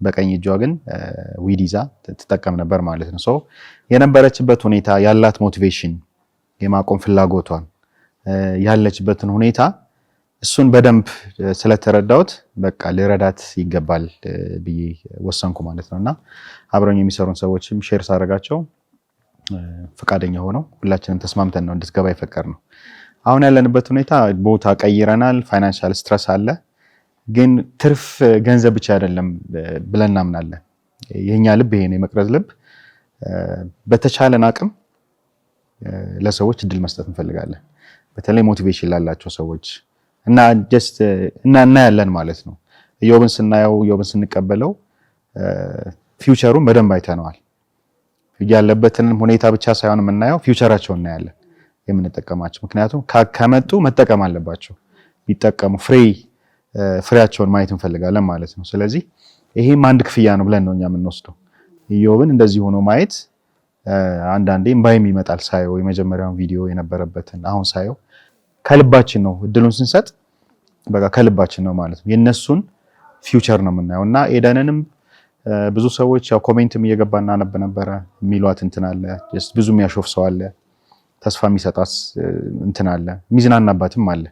በቀኝ እጇ ግን ዊድ ይዛ ትጠቀም ነበር ማለት ነው። የነበረችበት ሁኔታ ያላት ሞቲቬሽን፣ የማቆም ፍላጎቷን ያለችበትን ሁኔታ እሱን በደንብ ስለተረዳሁት በቃ ልረዳት ይገባል ብዬ ወሰንኩ ማለት ነውና አብረኝ የሚሰሩን ሰዎችም ሼር ሳደርጋቸው ፈቃደኛ ሆነው ሁላችንም ተስማምተን ነው እንድትገባ የፈቀድነው። አሁን ያለንበት ሁኔታ ቦታ ቀይረናል። ፋይናንሻል ስትረስ አለ፣ ግን ትርፍ ገንዘብ ብቻ አይደለም ብለን እናምናለን። የኛ ልብ ይሄ ነው፣ የመቅረዝ ልብ። በተቻለን አቅም ለሰዎች እድል መስጠት እንፈልጋለን፣ በተለይ ሞቲቬሽን ላላቸው ሰዎች እና ጀስት እናያለን ማለት ነው። ኢዮብን ስንቀበለው ፊውቸሩን በደንብ አይተነዋል። ያለበትን ሁኔታ ብቻ ሳይሆን የምናየው ፊውቸራቸውን እናያለን የምንጠቀማቸው። ምክንያቱም ከመጡ መጠቀም አለባቸው፣ ቢጠቀሙ ፍሬያቸውን ማየት እንፈልጋለን ማለት ነው። ስለዚህ ይሄም አንድ ክፍያ ነው ብለን ነው እኛ የምንወስደው። ኢዮብን እንደዚህ ሆኖ ማየት አንዳንዴ እምባይም ይመጣል ሳየው፣ የመጀመሪያውን ቪዲዮ የነበረበትን አሁን ሳየው ከልባችን ነው እድሉን ስንሰጥ፣ በቃ ከልባችን ነው ማለት ነው። የነሱን ፊውቸር ነው የምናየው እና ኤደንንም ብዙ ሰዎች ያው ኮሜንትም እየገባ እናነብ ነበረ የሚሏት እንትን አለ፣ ብዙ የሚያሾፍ ሰው አለ፣ ተስፋ የሚሰጣት እንትን አለ፣ የሚዝናናባትም አለ።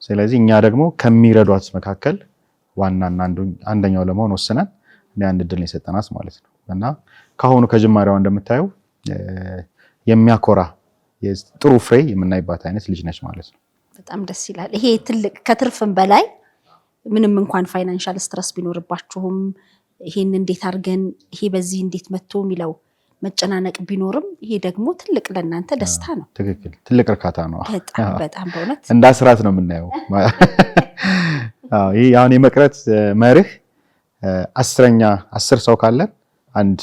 ስለዚህ እኛ ደግሞ ከሚረዷት መካከል ዋናና አንደኛው ለመሆን ወስነን አንድ እድል ነው የሰጠናት ማለት ነው። እና ካሁኑ ከጅማሬዋ እንደምታየው የሚያኮራ ጥሩ ፍሬ የምናይባት አይነት ልጅ ነች ማለት ነው። በጣም ደስ ይላል። ይሄ ትልቅ ከትርፍም በላይ ምንም እንኳን ፋይናንሻል ስትረስ ቢኖርባችሁም ይሄን እንዴት አድርገን ይሄ በዚህ እንዴት መጥቶ የሚለው መጨናነቅ ቢኖርም ይሄ ደግሞ ትልቅ ለእናንተ ደስታ ነው። ትክክል፣ ትልቅ እርካታ ነው። በጣም በእውነት እንደ አስራት ነው የምናየው። ይሄ አሁን የመቅረት መርህ 10 ሰው ካለን አንድ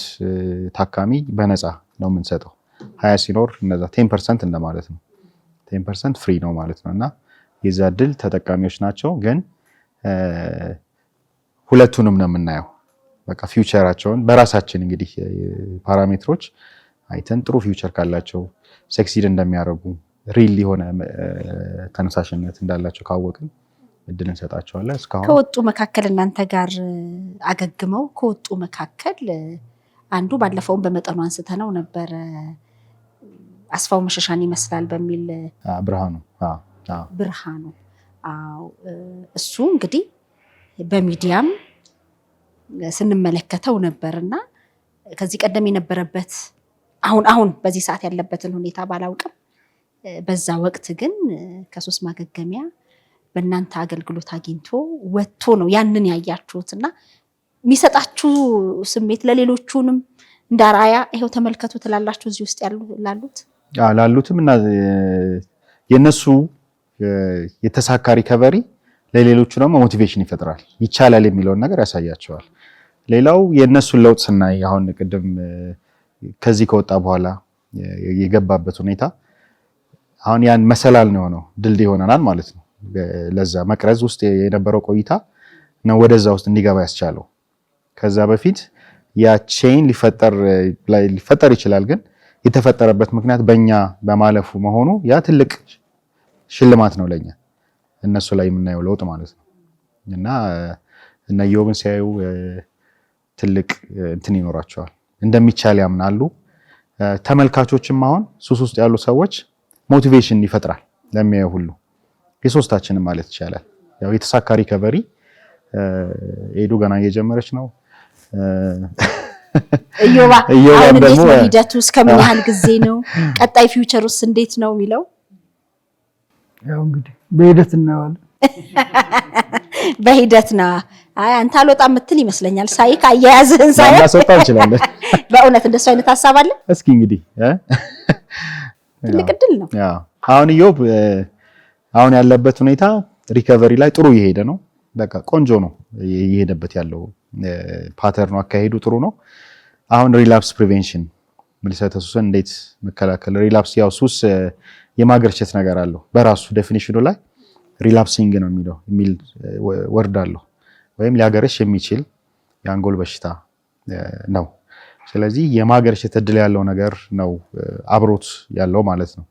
ታካሚ በነፃ ነው የምንሰጠው። 20 ሲኖር እነዛ 10% እንደማለት ነው። 10% ፍሪ ነው ማለት ነው። እና የዛ እድል ተጠቃሚዎች ናቸው። ግን ሁለቱንም ነው የምናየው። በቃ ፊውቸራቸውን በራሳችን እንግዲህ ፓራሜትሮች አይተን ጥሩ ፊውቸር ካላቸው ሰክሲድ እንደሚያደርጉ ሪል የሆነ ተነሳሽነት እንዳላቸው ካወቅን እድል እንሰጣቸዋለን። እስካሁን ከወጡ መካከል እናንተ ጋር አገግመው ከወጡ መካከል አንዱ ባለፈውን በመጠኑ አንስተነው ነበር። አስፋው መሸሻን ይመስላል በሚል ብርሃኑ እሱ እንግዲህ በሚዲያም ስንመለከተው ነበርና ከዚህ ቀደም የነበረበት አሁን በዚህ ሰዓት ያለበትን ሁኔታ ባላውቅም በዛ ወቅት ግን ከሱስ ማገገሚያ በእናንተ አገልግሎት አግኝቶ ወጥቶ ነው ያንን ያያችሁትና የሚሰጣችሁ ስሜት ለሌሎቹንም እንዳራያ ይሄው ተመልከቱ ትላላችሁ እዚህ ውስጥ ላሉትም እና የነሱ የተሳካ ሪከቨሪ ለሌሎቹ ደግሞ ሞቲቬሽን ይፈጥራል፣ ይቻላል የሚለውን ነገር ያሳያቸዋል። ሌላው የነሱን ለውጥ ስናይ አሁን ቅድም ከዚህ ከወጣ በኋላ የገባበት ሁኔታ አሁን ያን መሰላል ነው የሆነው፣ ድልድይ ይሆነናል ማለት ነው። ለዛ መቅረዝ ውስጥ የነበረው ቆይታ ነው ወደዛ ውስጥ እንዲገባ ያስቻለው። ከዛ በፊት ያ ቼን ሊፈጠር ይችላል፣ ግን የተፈጠረበት ምክንያት በእኛ በማለፉ መሆኑ ያ ትልቅ ሽልማት ነው ለኛ እነሱ ላይ የምናየው ለውጥ ማለት ነው። እና እነ ኢዮብን ሲያዩ ትልቅ እንትን ይኖራቸዋል፣ እንደሚቻል ያምናሉ። ተመልካቾችም አሁን ሱስ ውስጥ ያሉ ሰዎች ሞቲቬሽን ይፈጥራል ለሚያዩ ሁሉ፣ የሶስታችንም ማለት ይቻላል። ያው የተሳካ ሪከቨሪ ኤዱ ገና እየጀመረች ነው። ኢዮባ አሁን እንዴት ነው ሂደቱ? እስከምን ያህል ጊዜ ነው? ቀጣይ ፊውቸሩስ እንዴት ነው የሚለው ያው እንግዲህ በሂደት እናየዋለን። በሂደት ነው። አይ አንተ አልወጣም የምትል ይመስለኛል። ሳይክ አያያዝህን ሳይ እናስወጣው እንችላለን። በእውነት እንደሱ አይነት ሐሳብ አለ። እስኪ እንግዲህ ትልቅ እድል ነው። ያው አሁን ኢዮብ አሁን ያለበት ሁኔታ ሪከቨሪ ላይ ጥሩ እየሄደ ነው። በቃ ቆንጆ ነው እየሄደበት ያለው ፓተርኑ፣ አካሄዱ ጥሩ ነው። አሁን ሪላፕስ ፕሪቬንሽን ምልሰተ ሱስን እንዴት መከላከል። ሪላፕስ ያው ሱስ የማገርሸት ነገር አለው በራሱ ዴፊኒሽኑ ላይ ሪላፕሲንግ ነው የሚል ወርድ አለው፣ ወይም ሊያገረሽ የሚችል የአንጎል በሽታ ነው። ስለዚህ የማገርሸት እድል ያለው ነገር ነው አብሮት ያለው ማለት ነው።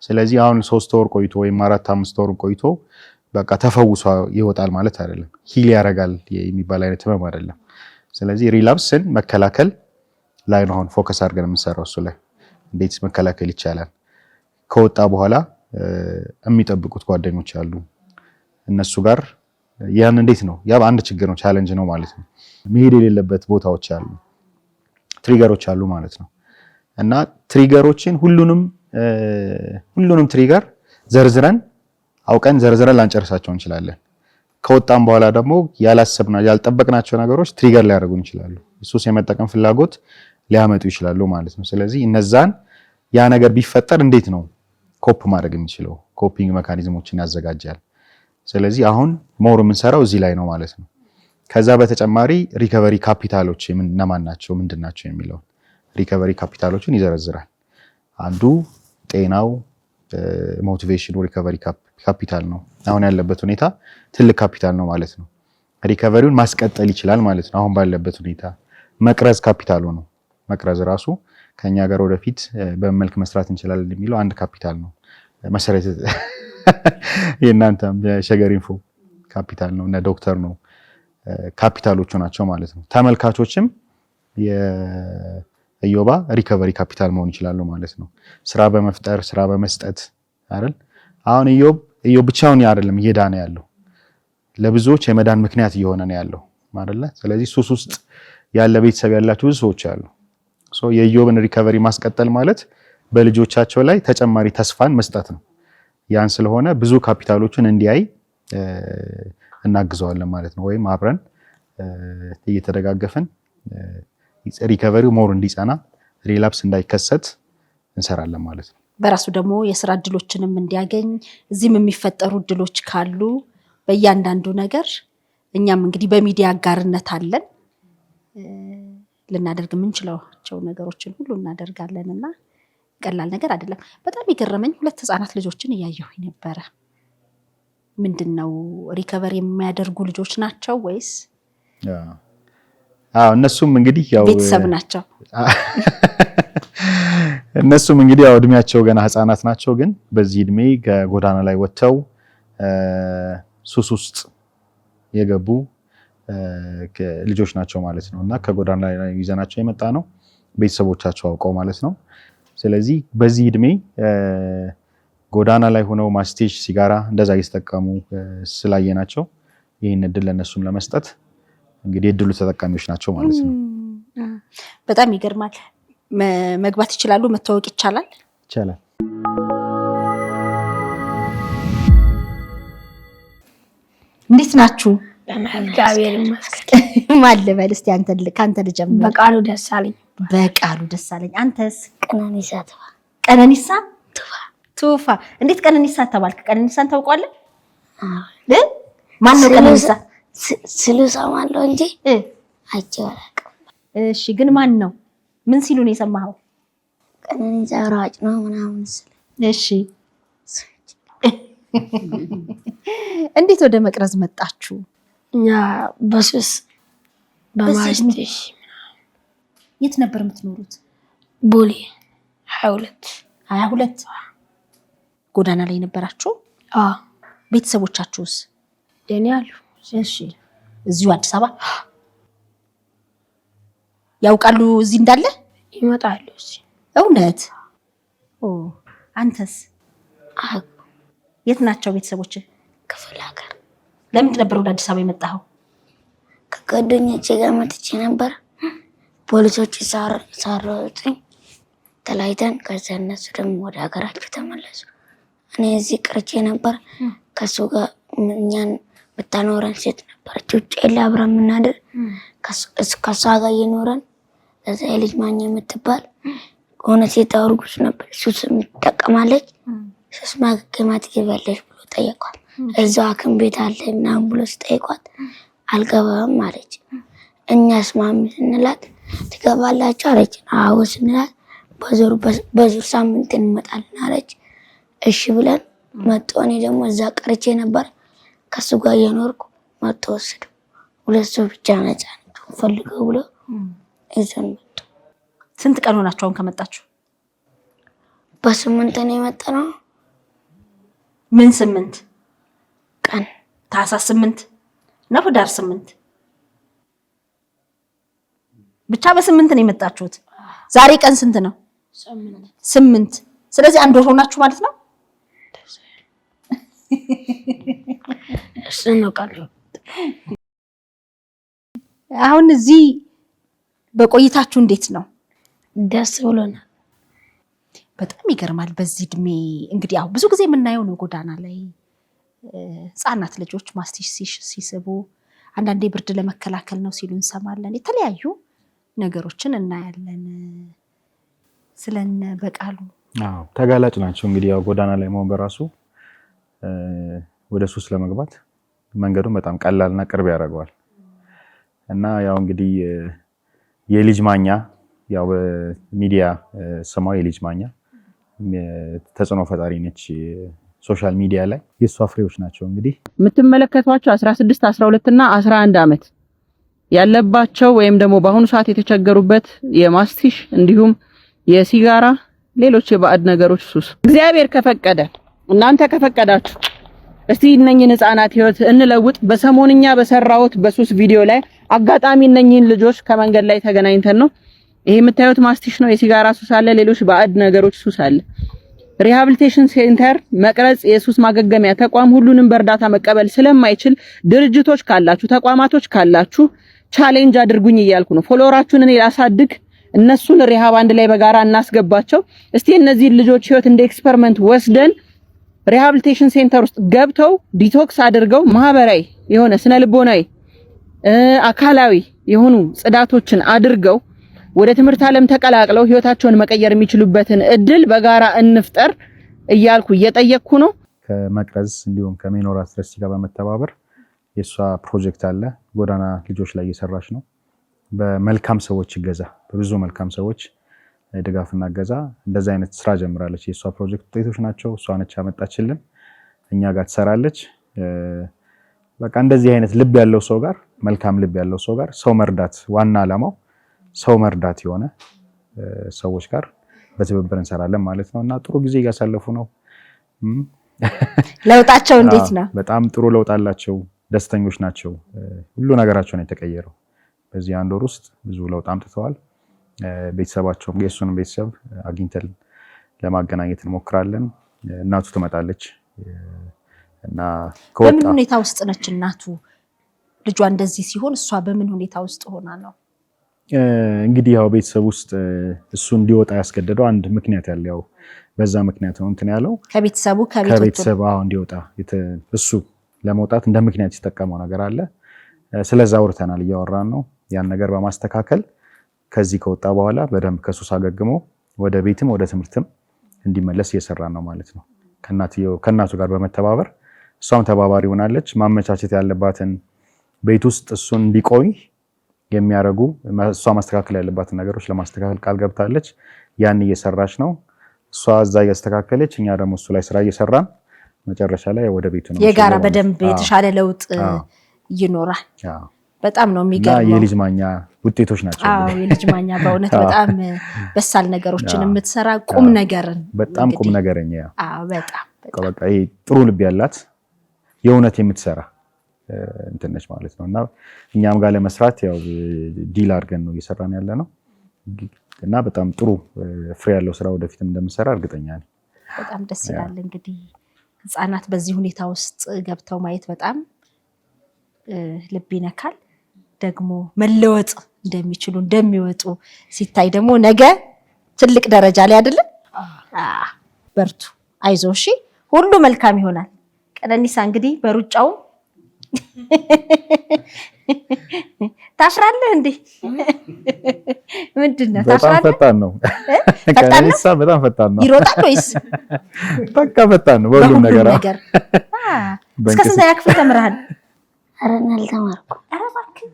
ስለዚህ አሁን 3 ወር ቆይቶ ወይም 4-5 ወር ቆይቶ በቃ ተፈውሶ ይወጣል ማለት አይደለም። ሂል ያደርጋል የሚባል አይነት ህመም አይደለም። ስለዚህ ሪላፕስን መከላከል ላይ ነው አሁን ፎከስ አድርገን የምንሰራው፣ እሱ ላይ እንዴት መከላከል ይቻላል። ከወጣ በኋላ የሚጠብቁት ጓደኞች አሉ፣ እነሱ ጋር ያን እንዴት ነው ያ አንድ ችግር ነው፣ ቻሌንጅ ነው ማለት ነው። መሄድ የሌለበት ቦታዎች አሉ፣ ትሪገሮች አሉ ማለት ነው። እና ትሪገሮችን ሁሉንም ትሪገር ዘርዝረን አውቀን ዘርዝረን ላንጨርሳቸው እንችላለን። ከወጣም በኋላ ደግሞ ያልጠበቅናቸው ነገሮች ትሪገር ሊያደርጉን ይችላሉ፣ ሱስ የመጠቀም ፍላጎት ሊያመጡ ይችላሉ ማለት ነው። ስለዚህ እነዛን ያ ነገር ቢፈጠር እንዴት ነው ኮፕ ማድረግ የሚችለው፣ ኮፒንግ ሜካኒዝሞችን ያዘጋጃል። ስለዚህ አሁን ሞር የምንሰራው እዚህ ላይ ነው ማለት ነው። ከዛ በተጨማሪ ሪከቨሪ ካፒታሎች እነማን ናቸው ምንድን ናቸው የሚለውን ሪከቨሪ ካፒታሎችን ይዘረዝራል። አንዱ ጤናው፣ ሞቲቬሽኑ ሪከቨሪ ካፒታል ነው። አሁን ያለበት ሁኔታ ትልቅ ካፒታል ነው ማለት ነው። ሪከቨሪውን ማስቀጠል ይችላል ማለት ነው። አሁን ባለበት ሁኔታ መቅረዝ ካፒታሉ ነው። መቅረዝ ራሱ ከኛ ጋር ወደፊት በመልክ መስራት እንችላለን የሚለው አንድ ካፒታል ነው። መሰረት የእናንተም የሸገር ኢንፎ ካፒታል ነው እና ዶክተር ነው ካፒታሎቹ ናቸው ማለት ነው። ተመልካቾችም የኢዮባ ሪከቨሪ ካፒታል መሆን ይችላሉ ማለት ነው። ስራ በመፍጠር ስራ በመስጠት አይደል። አሁን ኢዮብ ብቻውን አይደለም እየዳነ ያለው፣ ለብዙዎች የመዳን ምክንያት እየሆነ ነው ያለው ማለት ነው። ስለዚህ ሱስ ውስጥ ያለ ቤተሰብ ያላቸው ብዙ ሰዎች አሉ። የኢዮብን ሪከቨሪ ማስቀጠል ማለት በልጆቻቸው ላይ ተጨማሪ ተስፋን መስጠት ነው። ያን ስለሆነ ብዙ ካፒታሎችን እንዲያይ እናግዘዋለን ማለት ነው። ወይም አብረን እየተደጋገፈን ሪከቨሪው ሞር እንዲጸና ሪላፕስ እንዳይከሰት እንሰራለን ማለት ነው። በራሱ ደግሞ የስራ እድሎችንም እንዲያገኝ እዚህም የሚፈጠሩ እድሎች ካሉ በእያንዳንዱ ነገር እኛም እንግዲህ በሚዲያ አጋርነት አለን ልናደርግ የምንችላቸው ነገሮችን ሁሉ እናደርጋለን እና ቀላል ነገር አይደለም። በጣም የገረመኝ 2 ህፃናት ልጆችን እያየሁኝ ነበረ። ምንድነው ሪከቨሪ የሚያደርጉ ልጆች ናቸው ወይስ? እነሱም እንግዲህ ያው ቤተሰብ ናቸው። እነሱም እንግዲህ ያው እድሜያቸው ገና ህፃናት ናቸው፣ ግን በዚህ እድሜ ከጎዳና ላይ ወጥተው ሱስ ውስጥ የገቡ ልጆች ናቸው ማለት ነው። እና ከጎዳና ላይ ይዘናቸው የመጣ ነው ቤተሰቦቻቸው አውቀው ማለት ነው። ስለዚህ በዚህ እድሜ ጎዳና ላይ ሆነው ማስቴሽ፣ ሲጋራ እንደዛ እየተጠቀሙ ስላየናቸው ይህን እድል ለነሱም ለመስጠት እንግዲህ እድሉ ተጠቃሚዎች ናቸው ማለት ነው። በጣም ይገርማል። መግባት ይችላሉ? መተዋወቅ ይቻላል? ይቻላል። እንዴት ናችሁ? እግዚአብሔር ይመስገን። ማን ልበል እስቲ? ካንተ ልጀምር። በቃሉ ደሳለኝ። በቃሉ ደሳለኝ። አንተስ? ቀነኒሳ ቱፋ። ቀነኒሳ ቱፋ። እንዴት ቀነኒሳ ተባልክ? ቀነኒሳን ታውቀዋለህ? ማን ነው ቀነኒሳ? ስሉ ሰማለሁ እንጂ አይቼው አላውቅም። እሺ፣ ግን ማን ነው? ምን ሲሉ ነው የሰማኸው? ቀነኒሳ ሯጭ ነው ምናምን ስለ። እሺ፣ እንዴት ወደ መቅረዝ መጣችሁ? እኛ በሱስ በማስቴሽ። የት ነበር የምትኖሩት? ቦሌ 22 ጎዳና ላይ ነበራችሁ? ቤተሰቦቻችሁስ? ደኔ አሉ። እሺ፣ እዚሁ አዲስ አበባ ያውቃሉ? እዚህ እንዳለ ይመጣሉ? እውነት? አንተስ? የት ናቸው ቤተሰቦች? ክፍለ ሀገር። ለምንድን ነበር ወደ አዲስ አበባ የመጣኸው? ከጓደኞቼ ጋር መጥቼ ነበር። ፖሊሶች ሳሮጡኝ ተለያይተን፣ ከዛ እነሱ ደግሞ ወደ ሀገራቸው ተመለሱ። እኔ እዚህ ቅርቼ ነበር። ከሱ ጋር እኛን ብታኖረን ሴት ነበረች ውጭ አብረን የምናድር። ከሷ ጋር እየኖረን እዛ የልጅ ማኛ የምትባል ሆነ ሴት አውርጉስ ነበር። ሱስ ትጠቀማለች። ሱስ ማገገሚያ ትገቢያለሽ ብሎ ጠየቋት። እዛው ሐኪም ቤት አለ ምናምን ብሎ ሲጠይቋት አልገባም አለች። እኛስ ማሚ ስንላት ትገባላችሁ አለች። አዎ ስንላት በዙር ሳምንት እንመጣለን አለች። እሺ ብለን መጥቶ እኔ ደግሞ እዛ ቀርቼ ነበር። ከሱ ጋር እየኖርኩ መጥቶ ወሰዱ። 2 ሰው ብቻ ነፃ ነው ፈልገው ብሎ እዛን መጡ። ስንት ቀን ሆናችሁ አሁን ከመጣችሁ? በ8 ነው የመጣነው። ምን 8 ቀን? ታህሳስ 8 ነው ህዳር 8? ብቻ በ8 ነው የመጣችሁት። ዛሬ ቀን ስንት ነው? 8። ስለዚህ 1 ወር ሆናችሁ ማለት ነው። እሱን ነው ቃል። አሁን እዚህ በቆይታችሁ እንዴት ነው? ደስ ብሎናል። በጣም ይገርማል። በዚህ እድሜ እንግዲህ አሁን ብዙ ጊዜ የምናየው ነው ጎዳና ላይ ህፃናት ልጆች ማስቲሽ ሲስቡ፣ አንዳንዴ ብርድ ለመከላከል ነው ሲሉ እንሰማለን። የተለያዩ ነገሮችን እናያለን። ስለነ በቃሉ ተጋላጭ ናቸው። እንግዲህ ያው ጎዳና ላይ መሆን በራሱ ወደ ሱስ ለመግባት መንገዱን በጣም ቀላልና ቅርብ ያደርገዋል። እና ያው እንግዲህ የልጅ ማኛ ያው በሚዲያ ስሟ የልጅ ማኛ ተጽዕኖ ፈጣሪ ነች ሶሻል ሚዲያ ላይ። የሷ ፍሬዎች ናቸው እንግዲህ የምትመለከቷቸው 16፣ 12 እና 11 ዓመት ያለባቸው ወይም ደግሞ በአሁኑ ሰዓት የተቸገሩበት የማስቲሽ እንዲሁም የሲጋራ ሌሎች የባዕድ ነገሮች ሱስ። እግዚአብሔር ከፈቀደ እናንተ ከፈቀዳችሁ እስቲ እነኝህን ህፃናት ህይወት እንለውጥ። በሰሞንኛ በሰራሁት በሱስ ቪዲዮ ላይ አጋጣሚ እነኝህን ልጆች ከመንገድ ላይ ተገናኝተን ነው። ይሄ የምታዩት ማስቲሽ ነው። የሲጋራ ሱስ አለ፣ ሌሎች ባዕድ ነገሮች ሱስ አለ። ሪሃቢሊቴሽን ሴንተር መቅረጽ የሱስ ማገገሚያ ተቋም ሁሉንም በእርዳታ መቀበል ስለማይችል ድርጅቶች ካላችሁ ተቋማቶች ካላችሁ ቻሌንጅ አድርጉኝ እያልኩ ነው። ፎሎወራችሁን እኔ ላሳድግ እነሱን ሪሃብ አንድ ላይ በጋራ እናስገባቸው። እስቲ እነዚህ ልጆች ህይወት እንደ ኤክስፐሪመንት ወስደን ሪሃቢሊቴሽን ሴንተር ውስጥ ገብተው ዲቶክስ አድርገው ማህበራዊ የሆነ ስነ ልቦናዊ አካላዊ የሆኑ ጽዳቶችን አድርገው ወደ ትምህርት ዓለም ተቀላቅለው ህይወታቸውን መቀየር የሚችሉበትን እድል በጋራ እንፍጠር እያልኩ እየጠየቅኩ ነው። ከመቅረዝ እንዲሁም ከሜኖራ ትረስቲ ጋር በመተባበር የሷ ፕሮጀክት አለ። ጎዳና ልጆች ላይ እየሰራች ነው። በመልካም ሰዎች ይገዛ በብዙ መልካም ሰዎች ድጋፍና ገዛ እንደዛ አይነት ስራ ጀምራለች። የሷ ፕሮጀክት ውጤቶች ናቸው። እሷ ነች ያመጣችልን፣ እኛ ጋር ትሰራለች። በቃ እንደዚህ አይነት ልብ ያለው ሰው ጋር መልካም ልብ ያለው ሰው ጋር ሰው መርዳት ዋና ዓላማው ሰው መርዳት የሆነ ሰዎች ጋር በትብብር እንሰራለን ማለት ነው እና ጥሩ ጊዜ እያሳለፉ ነው። ለውጣቸው እንዴት ነው? በጣም ጥሩ ለውጥ አላቸው። ደስተኞች ናቸው። ሁሉ ነገራቸው ነው የተቀየረው። በዚህ አንድ ወር ውስጥ ብዙ ለውጥ አምጥተዋል። ቤተሰባቸውም የእሱንም ቤተሰብ አግኝተን ለማገናኘት እንሞክራለን። እናቱ ትመጣለች እና በምን ሁኔታ ውስጥ ነች እናቱ? ልጇ እንደዚህ ሲሆን እሷ በምን ሁኔታ ውስጥ ሆና ነው? እንግዲህ ያው ቤተሰብ ውስጥ እሱ እንዲወጣ ያስገደደው አንድ ምክንያት ያለ ያው በዛ ምክንያት ነው እንትን ያለው ከቤተሰብ እንዲወጣ እሱ ለመውጣት እንደ ምክንያት የተጠቀመው ነገር አለ። ስለዛ አውርተናል፣ እያወራን ነው። ያን ነገር በማስተካከል ከዚህ ከወጣ በኋላ በደንብ ከሱስ አገግሞ ወደ ቤትም ወደ ትምህርትም እንዲመለስ እየሰራን ነው ማለት ነው። ከእናቱ ጋር በመተባበር እሷም ተባባሪ ሆናለች። ማመቻቸት ያለባትን ቤት ውስጥ እሱን እንዲቆይ የሚያረጉ እሷ ማስተካከል ያለባትን ነገሮች ለማስተካከል ቃል ገብታለች። ያን እየሰራች ነው። እሷ እዛ እያስተካከለች፣ እኛ ደግሞ እሱ ላይ ስራ እየሰራን መጨረሻ ላይ ወደ ቤቱ ነው የጋራ በደንብ የተሻለ ለውጥ ይኖራል። በጣም ነው የሚገርመው። የልጅ ማኛ ውጤቶች ናቸው። የልጅ ማኛ በእውነት በጣም በሳል ነገሮችን የምትሰራ ቁም ነገርን በጣም ቁም ነገረኛ በጣም በቃ ይሄ ጥሩ ልብ ያላት የእውነት የምትሰራ እንትን ነች ማለት ነው እና እኛም ጋር ለመስራት ያው ዲል አድርገን ነው እየሰራን ያለ ነው እና በጣም ጥሩ ፍሬ ያለው ስራ ወደፊትም እንደምንሰራ እርግጠኛ ነኝ። በጣም ደስ ይላል። እንግዲህ ህፃናት በዚህ ሁኔታ ውስጥ ገብተው ማየት በጣም ልብ ይነካል። ደግሞ መለወጥ እንደሚችሉ እንደሚወጡ ሲታይ ደግሞ ነገ ትልቅ ደረጃ ላይ አይደለም። በርቱ፣ አይዞ፣ እሺ፣ ሁሉ መልካም ይሆናል። ቀነኒሳ እንግዲህ በሩጫው ታፍራለህ እንዴ? ምንድነው ታፍራለህ? በጣም ፈጣን ነው ቀነኒሳ፣ በጣም ፈጣን ነው። ይሮጣል ወይስ? በቃ ፈጣን ነው በሁሉም ነገር። እስከ ስንተኛ ክፍል ተምረሃል? ኧረ እኔ አልተማርኩም። ኧረ እባክህ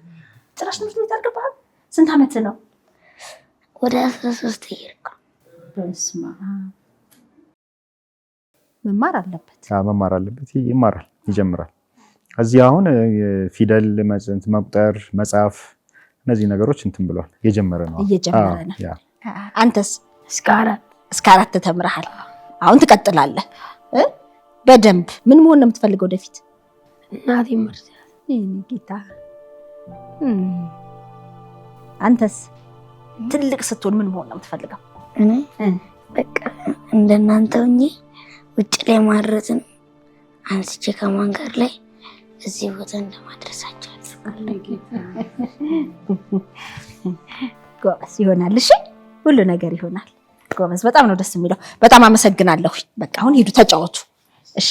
ጭራሽ ትምህርት ቤት አልገባህም? ስንት ዓመት ነው? ወደ 13 እየሄድኩ። በስመ አብ። መማር አለበት። መማር አለበት። ይማራል፣ ይጀምራል። እዚህ አሁን ፊደል መቁጠር፣ መጻፍ እነዚህ ነገሮች እንትን ብሏል። እየጀመረ ነው። አንተስ? እስከ 4 ተምረሃል። አሁን ትቀጥላለህ በደንብ። ምን መሆን ነው የምትፈልገው ወደፊት? እናቴ ምርጥ ጌታ። አንተስ ትልቅ ስትሆን ምን መሆን ነው የምትፈልገው? በቃ እንደናንተ ሆኜ ውጭ ላይ ማድረስን አንስቼ ከማንገር ላይ እዚህ ቦታ እንደማድረሳቸው ጎበዝ ይሆናል። እሺ ሁሉ ነገር ይሆናል። ጎበዝ፣ በጣም ነው ደስ የሚለው። በጣም አመሰግናለሁ። በቃ አሁን ሂዱ ተጫወቱ። እሺ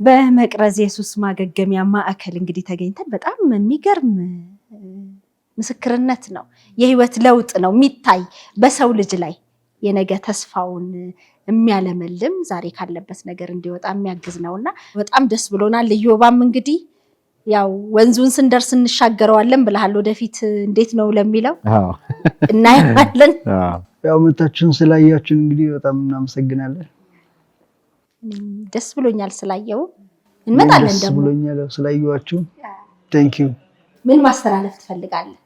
በመቅረዝ የሱስ ማገገሚያ ማዕከል እንግዲህ ተገኝተን በጣም የሚገርም ምስክርነት ነው። የህይወት ለውጥ ነው የሚታይ በሰው ልጅ ላይ የነገ ተስፋውን የሚያለመልም ዛሬ ካለበት ነገር እንዲወጣ የሚያግዝ ነውና በጣም ደስ ብሎናል። ኢዮባም እንግዲህ ያው ወንዙን ስንደርስ እንሻገረዋለን ብለሃል። ወደፊት እንዴት ነው ለሚለው እናያለን። ያው መታችሁን ስላያችሁን እንግዲህ በጣም እናመሰግናለን። ደስ ብሎኛል ስላየው። እንመጣለን ደግሞ። ደስ ብሎኛል ስላየዋችሁ። ቴንክ ዩ። ምን ማስተላለፍ ትፈልጋለህ?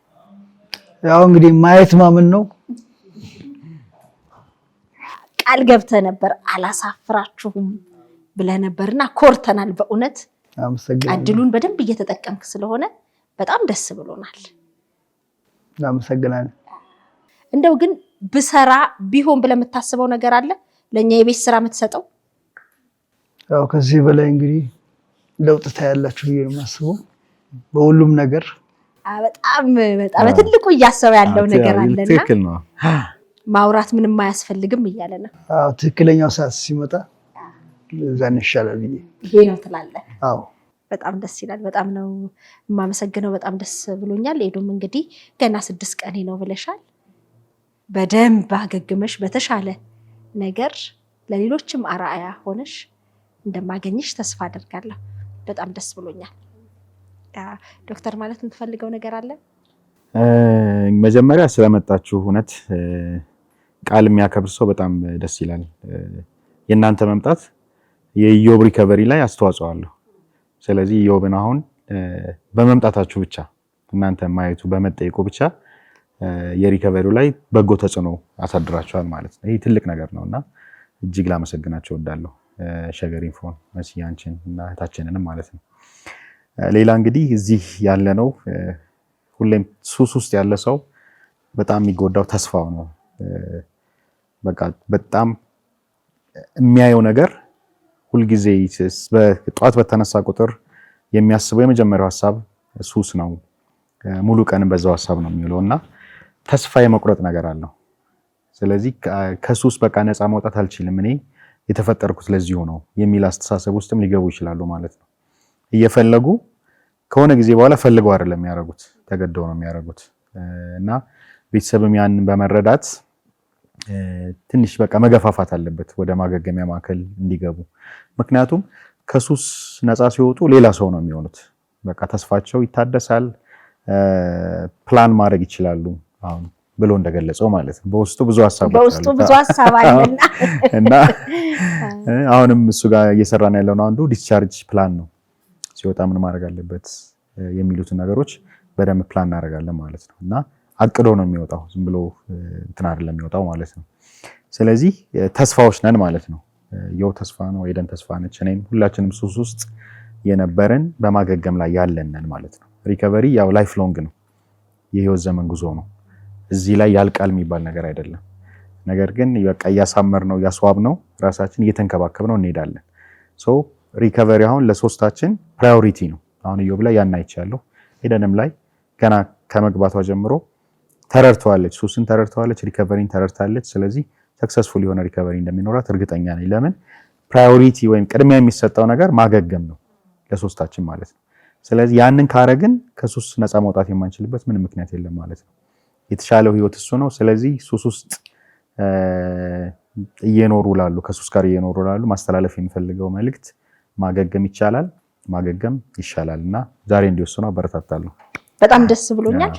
ያው እንግዲህ ማየት ማመን ነው። ቃል ገብተህ ነበር አላሳፍራችሁም ብለህ ነበርና ኮርተናል። በእውነት አመሰግናለሁ። እድሉን በደንብ እየተጠቀምክ ስለሆነ በጣም ደስ ብሎናል። አመሰግናለሁ። እንደው ግን ብሰራ ቢሆን ብለህ የምታስበው ነገር አለ ለኛ የቤት ስራ የምትሰጠው? ያው ከዚህ በላይ እንግዲህ ለውጥ ታያላችሁ ብዬ ነው የማስበው በሁሉም ነገር። በጣም በትልቁ እያሰበ ያለው ነገር አለና ትክክል ነው። ማውራት ምንም አያስፈልግም እያለ ነው። አዎ ትክክለኛው ሰዓት ሲመጣ ዛን ይሻላል ብዬ ይሄ ነው ትላለህ? አዎ በጣም ደስ ይላል። በጣም ነው የማመሰግነው። በጣም ደስ ብሎኛል። ሄዶም እንግዲህ ገና 6 ቀኔ ነው ብለሻል። በደንብ አገግመሽ በተሻለ ነገር ለሌሎችም አርአያ ሆነሽ እንደማገኝሽ ተስፋ አደርጋለሁ። በጣም ደስ ብሎኛል። ዶክተር ማለት የምትፈልገው ነገር አለ? መጀመሪያ ስለመጣችሁ እውነት ቃል የሚያከብር ሰው በጣም ደስ ይላል። የእናንተ መምጣት የኢዮብ ሪከቨሪ ላይ አስተዋጽኦ አለው። ስለዚህ ኢዮብን አሁን በመምጣታችሁ ብቻ እናንተ ማየቱ በመጠየቁ ብቻ የሪከቨሪው ላይ በጎ ተጽዕኖ አሳድራችኋል ማለት ነው። ይሄ ትልቅ ነገር ነውና እጅግ ላመሰግናችሁ እወዳለሁ። ሸገር ኢንፎን መስያንችን እና እህታችንንም ማለት ነው። ሌላ እንግዲህ እዚህ ያለ ነው ሁሌም ሱስ ውስጥ ያለ ሰው በጣም የሚጎዳው ተስፋው ነው። በቃ በጣም የሚያየው ነገር ሁልጊዜ በጧት በተነሳ ቁጥር የሚያስበው የመጀመሪያው ሀሳብ ሱስ ነው። ሙሉ ቀን በዛው ሀሳብ ነው የሚውለው እና ተስፋ የመቁረጥ ነገር አለው። ስለዚህ ከሱስ በቃ ነፃ መውጣት አልችልም እኔ የተፈጠርኩት ለዚሁ ነው የሚል አስተሳሰብ ውስጥም ሊገቡ ይችላሉ ማለት ነው። እየፈለጉ ከሆነ ጊዜ በኋላ ፈልገው አይደለም የሚያደርጉት፣ ተገደው ነው የሚያደርጉት እና ቤተሰብም ያንን በመረዳት ትንሽ በቃ መገፋፋት አለበት ወደ ማገገሚያ ማዕከል እንዲገቡ። ምክንያቱም ከሱስ ነፃ ሲወጡ ሌላ ሰው ነው የሚሆኑት። በቃ ተስፋቸው ይታደሳል፣ ፕላን ማድረግ ይችላሉ። አሁን ብሎ እንደገለጸው ማለት ነው። በውስጡ ብዙ ሀሳብ አለና እና አሁንም እሱ ጋር እየሰራን ያለው አንዱ ዲስቻርጅ ፕላን ነው። ሲወጣ ምን ማድረግ አለበት የሚሉትን ነገሮች በደንብ ፕላን እናደርጋለን ማለት ነው እና አቅዶ ነው የሚወጣው፣ ዝም ብሎ እንትን አይደለም የሚወጣው ማለት ነው። ስለዚህ ተስፋዎች ነን ማለት ነው። የው ተስፋ ነው፣ ኤደን ተስፋ ነች፣ እኔም ሁላችንም ሱስ ውስጥ የነበረን በማገገም ላይ ያለን ነን ማለት ነው። ሪከቨሪ ያው ላይፍ ሎንግ ነው፣ የህይወት ዘመን ጉዞ ነው። እዚህ ላይ ያልቃል የሚባል ነገር አይደለም። ነገር ግን በቃ እያሳመር ነው እያስዋብ ነው ራሳችን እየተንከባከብ ነው እንሄዳለን። ሶ ሪከቨሪ አሁን ለሶስታችን ፕራዮሪቲ ነው። አሁን ኢዮብ ላይ ያን አይቻለሁ፣ ኤደንም ላይ ገና ከመግባቷ ጀምሮ ተረድተዋለች፣ ሱስን ተረድተዋለች፣ ሪከቨሪን ተረድታለች። ስለዚህ ሰክሰስፉል የሆነ ሪከቨሪ እንደሚኖራት እርግጠኛ ነኝ። ለምን ፕራዮሪቲ ወይም ቅድሚያ የሚሰጠው ነገር ማገገም ነው ለሶስታችን ማለት ነው። ስለዚህ ያንን ካረግን ከሱስ ነፃ መውጣት የማንችልበት ምንም ምክንያት የለም ማለት ነው። የተሻለው ህይወት እሱ ነው። ስለዚህ ሱስ ውስጥ እየኖሩ ላሉ ከሱስ ጋር እየኖሩ ላሉ ማስተላለፍ የሚፈልገው መልእክት ማገገም ይቻላል፣ ማገገም ይሻላል እና ዛሬ እንዲወስኑ አበረታታለሁ። በጣም ደስ ብሎኛል።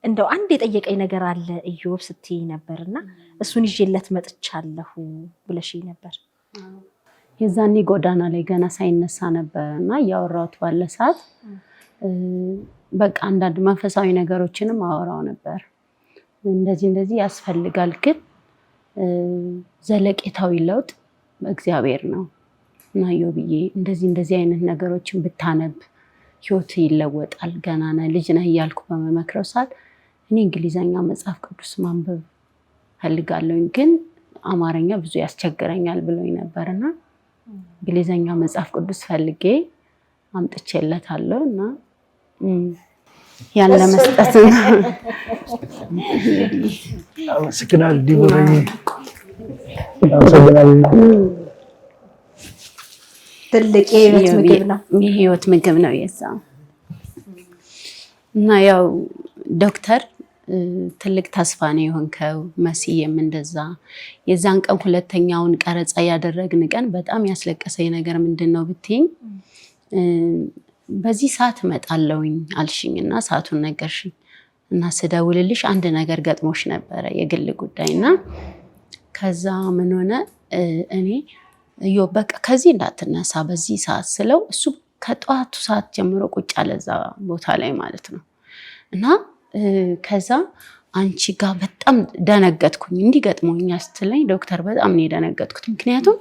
እንደው አንድ የጠየቀኝ ነገር አለ ኢዮብ ስትይ ነበርና እሱን ይዤለት መጥቻለሁ ብለሽኝ ነበር። የዛኔ ጎዳና ላይ ገና ሳይነሳ ነበርና ያወራሁት ባለ ሰዓት በቃ አንዳንድ መንፈሳዊ ነገሮችንም አወራው ነበር። እንደዚህ ያስፈልጋል፣ ግን ዘለቄታዊ ለውጥ እግዚአብሔር ነው እና ኢዮብዬ እንደዚህ አይነት ነገሮችን ብታነብ ህይወት ይለወጣል፣ ገና ነህ ልጅ ነህ እያልኩ በመመክረው ሰዓት እኔ እንግሊዘኛ መጽሐፍ ቅዱስ ማንበብ ፈልጋለሁ ግን አማርኛ ብዙ ያስቸግረኛል ብሎኝ ነበርና እንግሊዘኛ መጽሐፍ ቅዱስ ፈልጌ አምጥቼለታለሁ እና ያለ መስጠት አመሰግናለሁ ዲቦራዬ፣ አመሰግናለሁ። ትልቅ የህይወት ምግብ ነው የዛ እና ያው ዶክተር ትልቅ ተስፋ ነው የሆንከው። መስዬም እንደዛ የዛን ቀን ሁለተኛውን ቀረጻ ያደረግን ቀን በጣም ያስለቀሰኝ ነገር ምንድነው ብትይኝ በዚህ ሰዓት እመጣለሁኝ አልሽኝና ሰዓቱን ነገርሽኝ እና ስደውልልሽ አንድ ነገር ገጥሞሽ ነበረ የግል ጉዳይና ከዛ ምን ሆነ እኔ ኢዮብ በቃ ከዚህ እንዳትነሳ በዚህ ሰዓት ስለው እሱ ከጧቱ ሰዓት ጀምሮ ቁጭ አለ እዛ ቦታ ላይ ማለት ነው እና ከዛ አንቺ ጋር በጣም ደነገጥኩኝ። እንዲገጥሞኛ ስትለኝ ዶክተር በጣም ነው የደነገጥኩት። ምክንያቱም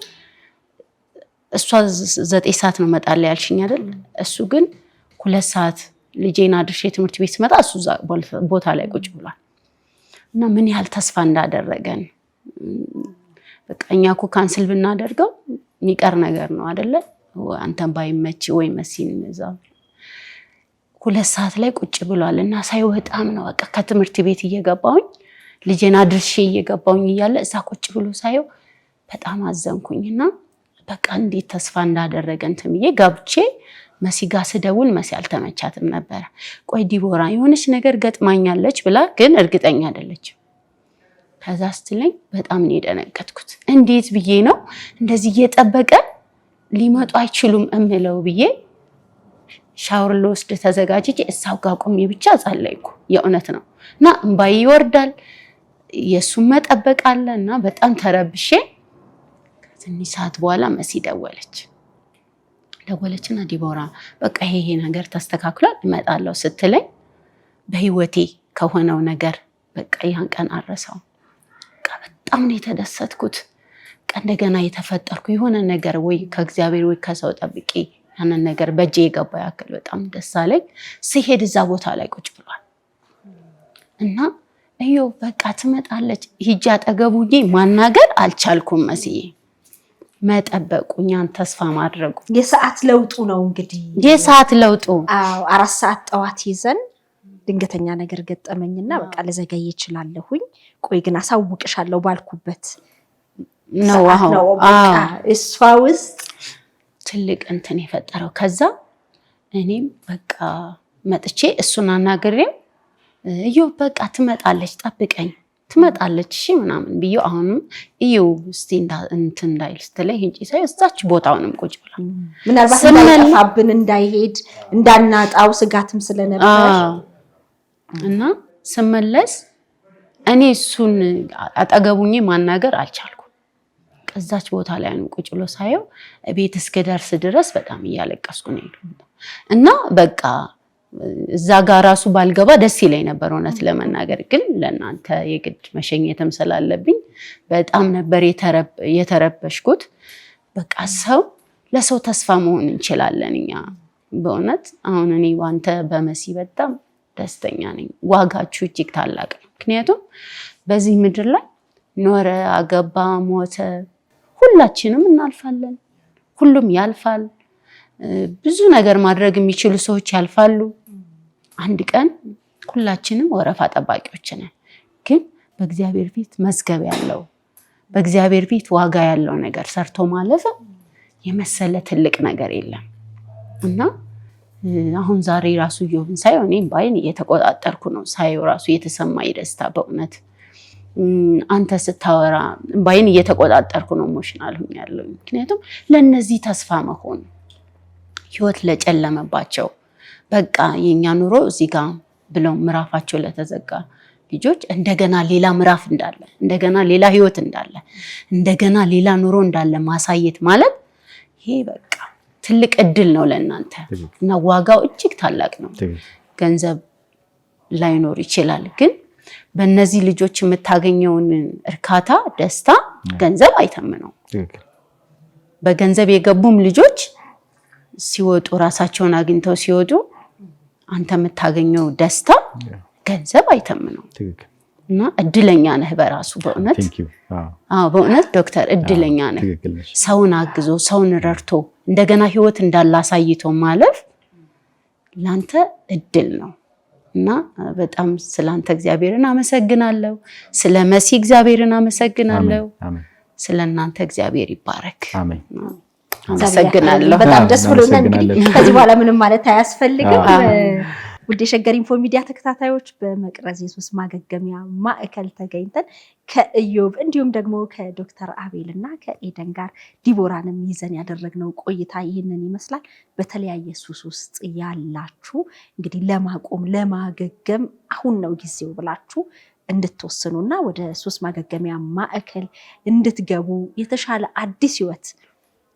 እሷ 9 ሰዓት ነው መጣለ ያልሽኝ አይደል? እሱ ግን 2 ሰዓት ልጄን አድርሼ ትምህርት ቤት ስመጣ እሱ ቦታ ላይ ቁጭ ብሏል። እና ምን ያህል ተስፋ እንዳደረገን በቃ እኛ እኮ ካንስል ብናደርገው የሚቀር ነገር ነው አይደለ? አንተን ባይመች ወይ መሲን እዛው 2 ሰዓት ላይ ቁጭ ብሏል እና ሳይወጣም ነው በቃ ከትምህርት ቤት እየገባሁኝ ልጄን አድርሼ እየገባሁኝ እያለ እዛ ቁጭ ብሎ ሳየው በጣም አዘንኩኝና በቃ እንዴት ተስፋ እንዳደረገን ትምዬ ጋብቼ መሲ ጋር ስደውል መሲ አልተመቻትም ነበር። ቆይ ዲቦራ የሆነች ነገር ገጥማኛለች ብላ ግን እርግጠኛ አይደለችም። ከዛ ስትለኝ በጣም ነው የደነገጥኩት። እንዴት ብዬ ነው እንደዚህ እየጠበቀ ሊመጡ አይችሉም እምለው ብዬ ሻወር ልወስድ ተዘጋጅቼ እዛው ጋር ቆሜ ብቻ ጸለይኩ። የእውነት ነው እና እንባዬ ይወርዳል። የሱም መጠበቅ አለ እና በጣም ተረብሼ ከትንሽ ሰዓት በኋላ መሲ ደወለችና ዲቦራ በቃ ይሄ ነገር ተስተካክሏል እመጣለሁ ስትለኝ በህይወቴ ከሆነው ነገር በቃ ያን ቀን አረሳው። በቃ በጣም ነው የተደሰትኩት። እንደገና የተፈጠርኩ የሆነ ነገር ወይ ከእግዚአብሔር ወይ ከሰው ጠብቄ ያንን ነገር በእጄ የገባ ያክል በጣም ደስ አለኝ። ሲሄድ እዛ ቦታ ላይ ቁጭ ብሏል እና እዮ በቃ ትመጣለች ሂጅ አጠገቡዬ ማናገር አልቻልኩም። መስዬ መጠበቁ እኛን ተስፋ ማድረጉ የሰዓት ለውጡ ነው እንግዲህ የሰዓት ለውጡ። 4 ሰዓት ጠዋት ይዘን ድንገተኛ ነገር ገጠመኝና በቃ ለዘገይ ይችላልሁኝ ቆይ ግን አሳውቅሻለሁ ባልኩበት ነው በቃ እሷ ውስጥ ትልቅ እንትን የፈጠረው። ከዛ እኔም በቃ መጥቼ እሱን አናግሬው እዩ በቃ ትመጣለች ጠብቀኝ ትመጣለች እሺ ምናምን ብዬ አሁንም እዩ እስቲ እንትን እንዳይል ስትለኝ እንጂ እዛች ቦታውንም ቁጭ ብላ ምናልባት እንዳይጠፋብን እንዳይሄድ እንዳናጣው ስጋትም ስለነበር እና ስመለስ እኔ እሱን አጠገቡኝ ማናገር አልቻልኩም። እዛች ቦታ ላይ ነው ቁጭ ብሎ ሳየው ቤት እስከደርስ ድረስ በጣም እያለቀስኩ ነው እና በቃ እዛ ጋር ራሱ ባልገባ ደስ ይለኝ ነበር እውነት ለመናገር ግን ለእናንተ የግድ መሸኘትም ስላለብኝ በጣም ነበር የተረበሽኩት። በቃ ሰው ለሰው ተስፋ መሆን እንችላለን እኛ በእውነት አሁን እኔ ዋንተ በመሲ በጣም ደስተኛ ነኝ። ዋጋችሁ እጅግ ታላቅ ነው። ምክንያቱም በዚህ ምድር ላይ ኖረ አገባ ሞተ ሁላችንም እናልፋለን። ሁሉም ያልፋል። ብዙ ነገር ማድረግ የሚችሉ ሰዎች ያልፋሉ። አንድ ቀን ሁላችንም ወረፋ ጠባቂዎች ነን። ግን በእግዚአብሔር ፊት መዝገብ ያለው በእግዚአብሔር ፊት ዋጋ ያለው ነገር ሰርቶ ማለፍ የመሰለ ትልቅ ነገር የለም እና አሁን ዛሬ ራሱ ይሁን ሳይሆን እኔም ባይን እየተቆጣጠርኩ ነው ሳይው ራሱ የተሰማኝ ደስታ በእውነት አንተ ስታወራ ባይን እየተቆጣጠርኩ ነው ኢሞሽናል ሆኛለሁ። ምክንያቱም ለነዚህ ተስፋ መሆን ህይወት ለጨለመባቸው በቃ የኛ ኑሮ እዚህ ጋር ብለው ምራፋቸው ለተዘጋ ልጆች እንደገና ሌላ ምራፍ እንዳለ እንደገና ሌላ ህይወት እንዳለ እንደገና ሌላ ኑሮ እንዳለ ማሳየት ማለት ይሄ በቃ ትልቅ እድል ነው ለእናንተ እና ዋጋው እጅግ ታላቅ ነው። ገንዘብ ላይኖር ይችላል ግን በእነዚህ ልጆች የምታገኘውን እርካታ ደስታ ገንዘብ አይተምነው። በገንዘብ የገቡም ልጆች ሲወጡ ራሳቸውን አግኝተው ሲወጡ አንተ የምታገኘው ደስታ ገንዘብ አይተምነው እና እድለኛ ነህ በራሱ በእውነት በእውነት ዶክተር እድለኛ ነህ። ሰውን አግዞ ሰውን ረድቶ እንደገና ህይወት እንዳላሳይቶ ማለፍ ላንተ እድል ነው እና በጣም ስላንተ እግዚአብሔርን አመሰግናለሁ። ስለ መሲ እግዚአብሔርን አመሰግናለሁ። ስለናንተ እግዚአብሔር ይባረክ። አሜን። አመሰግናለሁ። በጣም ደስ ብሎኛል። እንግዲህ ከዚህ በኋላ ምንም ማለት አያስፈልግም። ውድ የሸገር ኢንፎ ሚዲያ ተከታታዮች በመቅረዝ የሱስ ማገገሚያ ማዕከል ተገኝተን ከኢዮብ እንዲሁም ደግሞ ከዶክተር አቤል እና ከኤደን ጋር ዲቦራንም ይዘን ያደረግነው ቆይታ ይህንን ይመስላል። በተለያየ ሱስ ውስጥ ያላችሁ እንግዲህ ለማቆም ለማገገም አሁን ነው ጊዜው ብላችሁ እንድትወስኑና ወደ ሱስ ማገገሚያ ማዕከል እንድትገቡ የተሻለ አዲስ ህይወት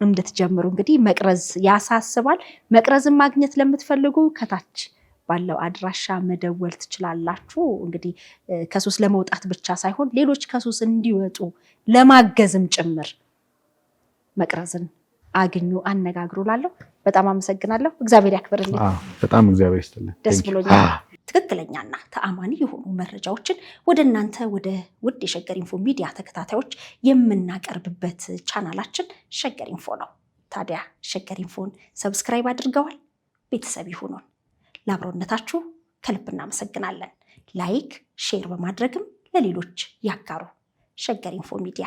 እንድትጀምሩ እንግዲህ መቅረዝ ያሳስባል። መቅረዝን ማግኘት ለምትፈልጉ ከታች ባለው አድራሻ መደወል ትችላላችሁ። እንግዲህ ከሱስ ለመውጣት ብቻ ሳይሆን ሌሎች ከሱስ እንዲወጡ ለማገዝም ጭምር መቅረዝን አግኙ፣ አነጋግሩ ላለሁ። በጣም አመሰግናለሁ። እግዚአብሔር ያክብርልኝ። በጣም እግዚአብሔር ይስጥልኝ። ደስ ብሎኛል። ትክክለኛና ተአማኒ የሆኑ መረጃዎችን ወደ እናንተ ወደ ውድ የሸገር ኢንፎ ሚዲያ ተከታታዮች የምናቀርብበት ቻናላችን ሸገር ኢንፎ ነው። ታዲያ ሸገር ኢንፎን ሰብስክራይብ አድርገዋል? ቤተሰብ ይሁኑን። ለአብሮነታችሁ ከልብ እናመሰግናለን። ላይክ፣ ሼር በማድረግም ለሌሎች ያጋሩ። ሸገር ኢንፎ ሚዲያ